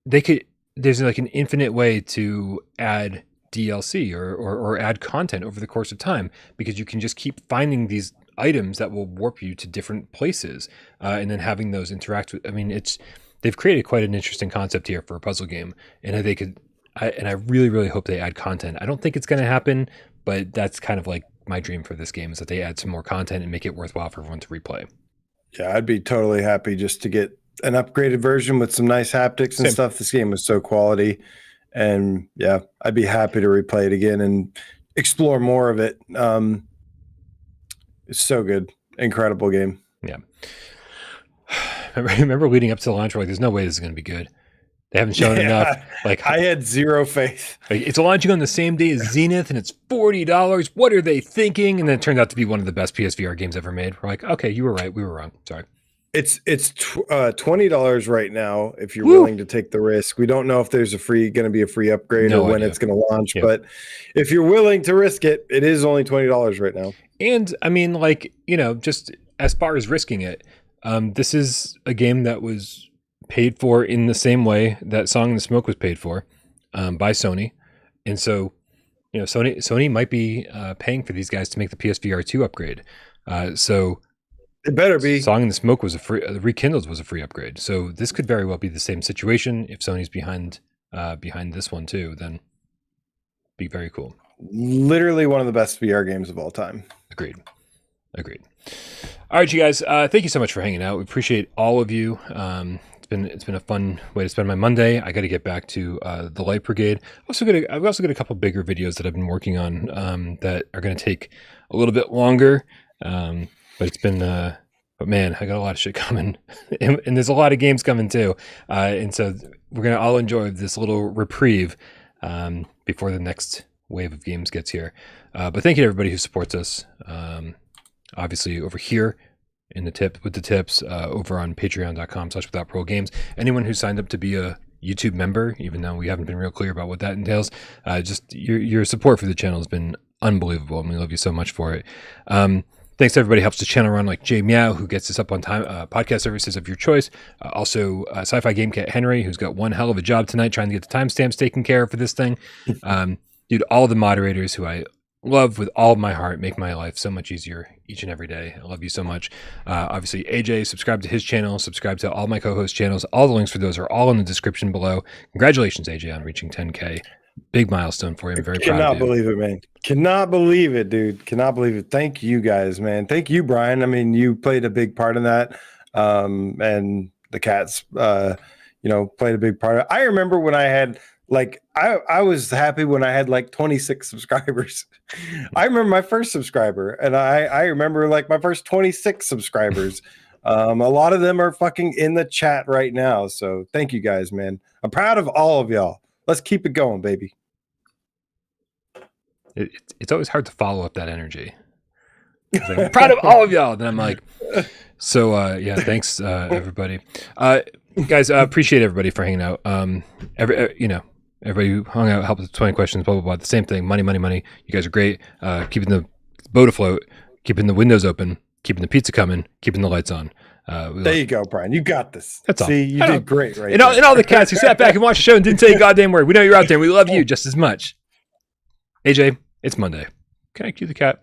there's like an infinite way to add DLC or add content over the course of time, because you can just keep finding these items that will warp you to different places, and then having those interact with. I mean, they've created quite an interesting concept here for a puzzle game, and they could. I really, really hope they add content. I don't think it's going to happen, but that's kind of like my dream for this game, is that they add some more content and make it worthwhile for everyone to replay. Yeah, I'd be totally happy just to get an upgraded version with some nice haptics and stuff. This game was so quality, and yeah, I'd be happy to replay it again and explore more of it. It's so good. Incredible game. Yeah. Remember leading up to the launch, we're like, there's no way this is going to be good. They haven't shown enough. Like, I had zero faith. Like, it's launching on the same day as Zenith, and it's $40. What are they thinking? And then it turned out to be one of the best PSVR games ever made. We're like, okay, you were right. We were wrong. Sorry. It's $20 right now if you're willing to take the risk. We don't know if there's going to be a free upgrade or when it's going to launch, but if you're willing to risk it, it is only $20 right now. And I mean, like, just as far as risking it, this is a game that was paid for in the same way that Song in the Smoke was paid for by Sony. And so, Sony might be paying for these guys to make the PSVR 2 upgrade. So it better be. Song in the Smoke was Rekindled was a free upgrade. So this could very well be the same situation. If Sony's behind this one too, then be very cool. Literally one of the best VR games of all time. Agreed. All right, you guys, thank you so much for hanging out. We appreciate all of you it's been a fun way to spend my Monday. I got to get back to the Light Brigade. I've also got a couple bigger videos that I've been working on that are going to take a little bit longer. But it's been, but man, I got a lot of shit coming, and there's a lot of games coming too. And so we're gonna all enjoy this little reprieve before the next wave of games gets here. But thank you to everybody who supports us. Obviously over here in the tips over on patreon.com/withoutparolegames. Anyone who signed up to be a YouTube member, even though we haven't been real clear about what that entails, just your support for the channel has been unbelievable, and we love you so much for it. Thanks to everybody who helps the channel run, like Jay Meow, who gets us up on time, podcast services of your choice. Also, Sci-Fi Gamecat Henry, who's got one hell of a job tonight trying to get the timestamps taken care of for this thing. Dude, all the moderators who I love with all of my heart make my life so much easier each and every day. I love you so much. Obviously, AJ, subscribe to his channel, subscribe to all my co-host channels. All the links for those are all in the description below. Congratulations, AJ, on reaching 10K. Big milestone for you. I'm very proud of you. Cannot believe it, man. Cannot believe it, dude. Cannot believe it. Thank you guys, man. Thank you, Bryan. I mean, you played a big part in that. And the cats, played a big part of it. I remember when I had I was happy when I had 26 subscribers. I remember my first subscriber, and I remember my first 26 subscribers. A lot of them are fucking in the chat right now. So thank you guys, man. I'm proud of all of y'all. Let's keep it going, baby. It's always hard to follow up that energy. I'm proud of all of y'all. Then I'm like, yeah, thanks, everybody. Guys, appreciate everybody for hanging out. Everybody who hung out, helped with 20 questions, blah, blah, blah. The same thing. Money. You guys are great. Keeping the boat afloat, keeping the windows open, keeping the pizza coming, keeping the lights on. There you go, Bryan. You got this. That's all. See, you did great, right? And all the cats who sat back and watched the show and didn't say a goddamn word. We know you're out there. And we love you just as much. AJ, it's Monday. Can I cue the cat?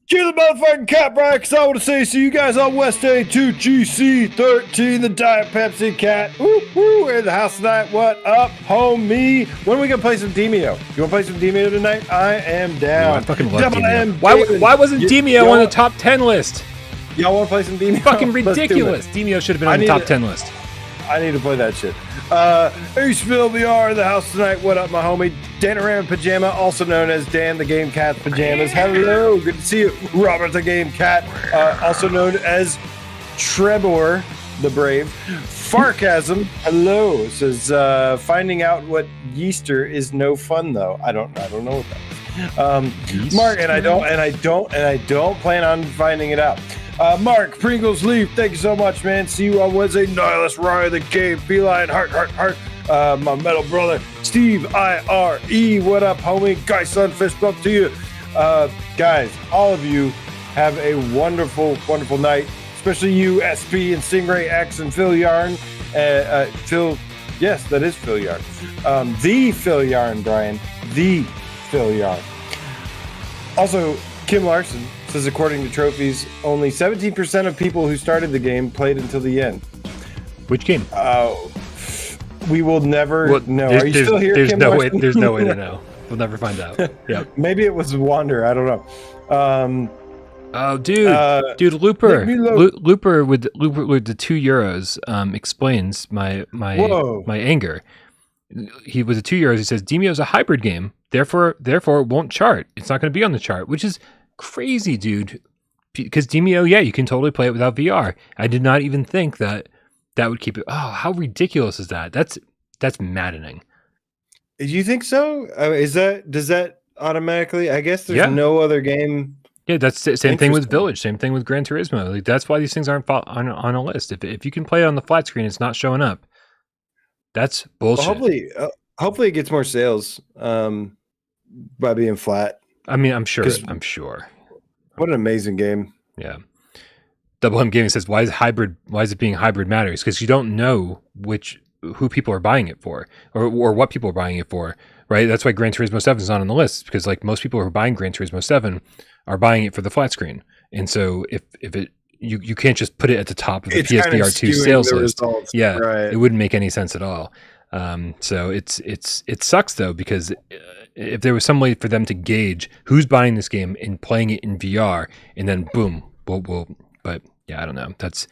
Cue the motherfucking cat, Bryan, because I want to say see you guys on West A2 GC13, the Diet Pepsi cat. We're in the house tonight. What up, homie? When are we going to play some Demio? You want to play some Demio tonight? I am down. I fucking love Demio. Why wasn't Demio on the top 10 list? Y'all want to play some Demio? Fucking ridiculous. Demio should have been on the top 10 list. I need to play that shit. PSVR in the house tonight. What up, my homie? Dan Aram Pajama, also known as Dan the Game Cat Pajamas. Hello, good to see you. Robert the Game Cat, also known as Trebor the Brave. Farkasm, hello, says finding out what Yeaster is no fun though. I don't know what that is. Mark, and I don't plan on finding it out. Mark Pringles Leaf, thank you so much, man. See you on Wednesday. Nihilus Ryan the Game, Feline, heart. My metal brother, Steve IRE, what up, homie? Guy Son, fist bump to you. Guys, all of you have a wonderful, wonderful night, especially you, SP and Stingray X and Phil Yarn. Phil, yes, that is Phil Yarn. The Phil Yarn, Bryan. The Phil Yarn. Also, Kim Larson says, according to trophies, only 17% of people who started the game played until the end. Which game? We will never know. Are you still here, Kim Larson? There's no way to know. We'll never find out. Yep. Maybe it was Wander. I don't know. Dude, Looper with the €2 explains my anger. He was a €2. He says Demio is a hybrid game, therefore it won't chart. It's not going to be on the chart, which is crazy, dude. Because Demio, yeah, you can totally play it without VR. I did not even think that would keep it. Oh, how ridiculous is that? That's maddening. Do you think so? Does that automatically? I guess there's no other game. Yeah, that's the same thing with Village. Same thing with Gran Turismo. That's why these things aren't on a list. If you can play it on the flat screen, it's not showing up. That's bullshit. Well, hopefully it gets more sales by being flat. I mean, I'm sure. What an amazing game. Yeah. Double M Gaming says, why is it being hybrid matters? Because you don't know who people are buying it for or what people are buying it for, right? That's why Gran Turismo 7 is not on the list, because most people who are buying Gran Turismo 7 are buying it for the flat screen. And so if you can't just put it at the top of the PSVR2 sales list. Yeah, right. It wouldn't make any sense at all. So it sucks though, because if there was some way for them to gauge who's buying this game and playing it in VR, and then boom, but yeah, I don't know. That's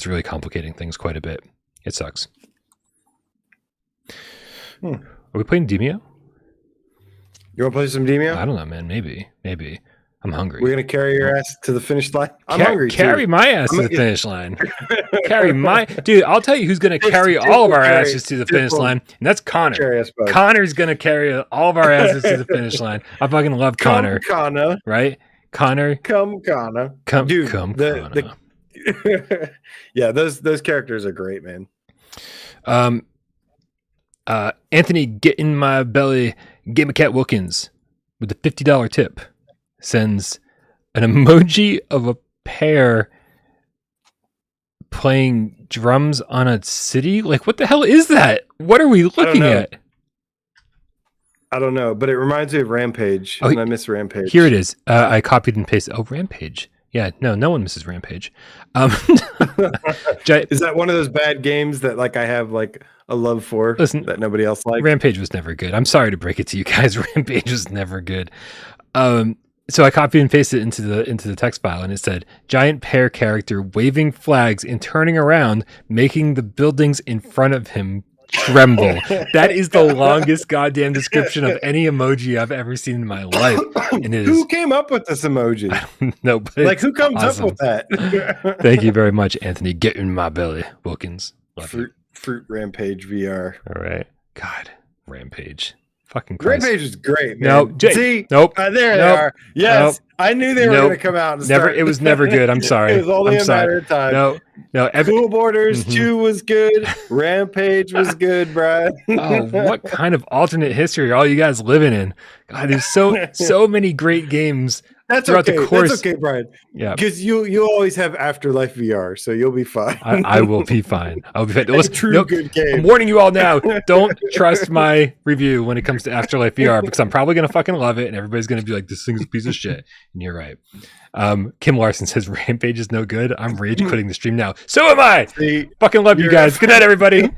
really complicating things quite a bit. It sucks. Hmm. Are we playing Demio? You want to play some Demio? I don't know, man. Maybe. I'm hungry. We're gonna carry your ass to the finish line. I'm hungry. Carry my ass to the finish line. Carry my dude. I'll tell you who's gonna carry all of our asses to the finish line, and that's Connor. Connor's gonna carry all of our asses to the finish line. I fucking love Connor. Connor, right? Connor, Connor, dude, Connor. Yeah, those characters are great, man. Anthony, get in my belly. Gamecat Wilkins with a $50 tip sends an emoji of a pair playing drums on a city. Like, what the hell is that? What are we looking at? I don't know, but it reminds me of Rampage. Oh, and I miss Rampage. Here it is. I copied and pasted. Oh, Rampage. Yeah, no one misses Rampage. Is that one of those bad games that like I have like a love for? Listen, that nobody else likes? Rampage was never good. I'm sorry to break it to you guys. Rampage was never good. So I copied and pasted it into the text file, and it said giant pear character waving flags and turning around, making the buildings in front of him tremble. That is the longest goddamn description of any emoji I've ever seen in my life. And it who came up with this emoji? I don't know, but like who comes awesome. up with that? Thank you very much, Anthony. Get in my belly, Wilkins. Fruit Rampage VR. All right. God, Rampage. Fucking Christ. Rampage is great, man. No, see, nope. There they are. Yes, I knew they were going to come out. And never. It was never good. I'm sorry. It was only a matter of time. No. Cool Borders 2 was good. Rampage was good, Brian. Oh, what kind of alternate history are all you guys living in? God, there's so many great games. That's throughout okay. The course. That's okay, Brian. Yeah, because you always have Afterlife VR, so you'll be fine. I will be fine. I'll be fine. Listen, true good game. I'm warning you all now. Don't trust my review when it comes to Afterlife VR because I'm probably gonna fucking love it, and everybody's gonna be like, "This thing's a piece of shit." And you're right. Kim Larson says Rampage is no good. I'm rage quitting the stream now. So am I. See, fucking love you guys. Good night, everybody.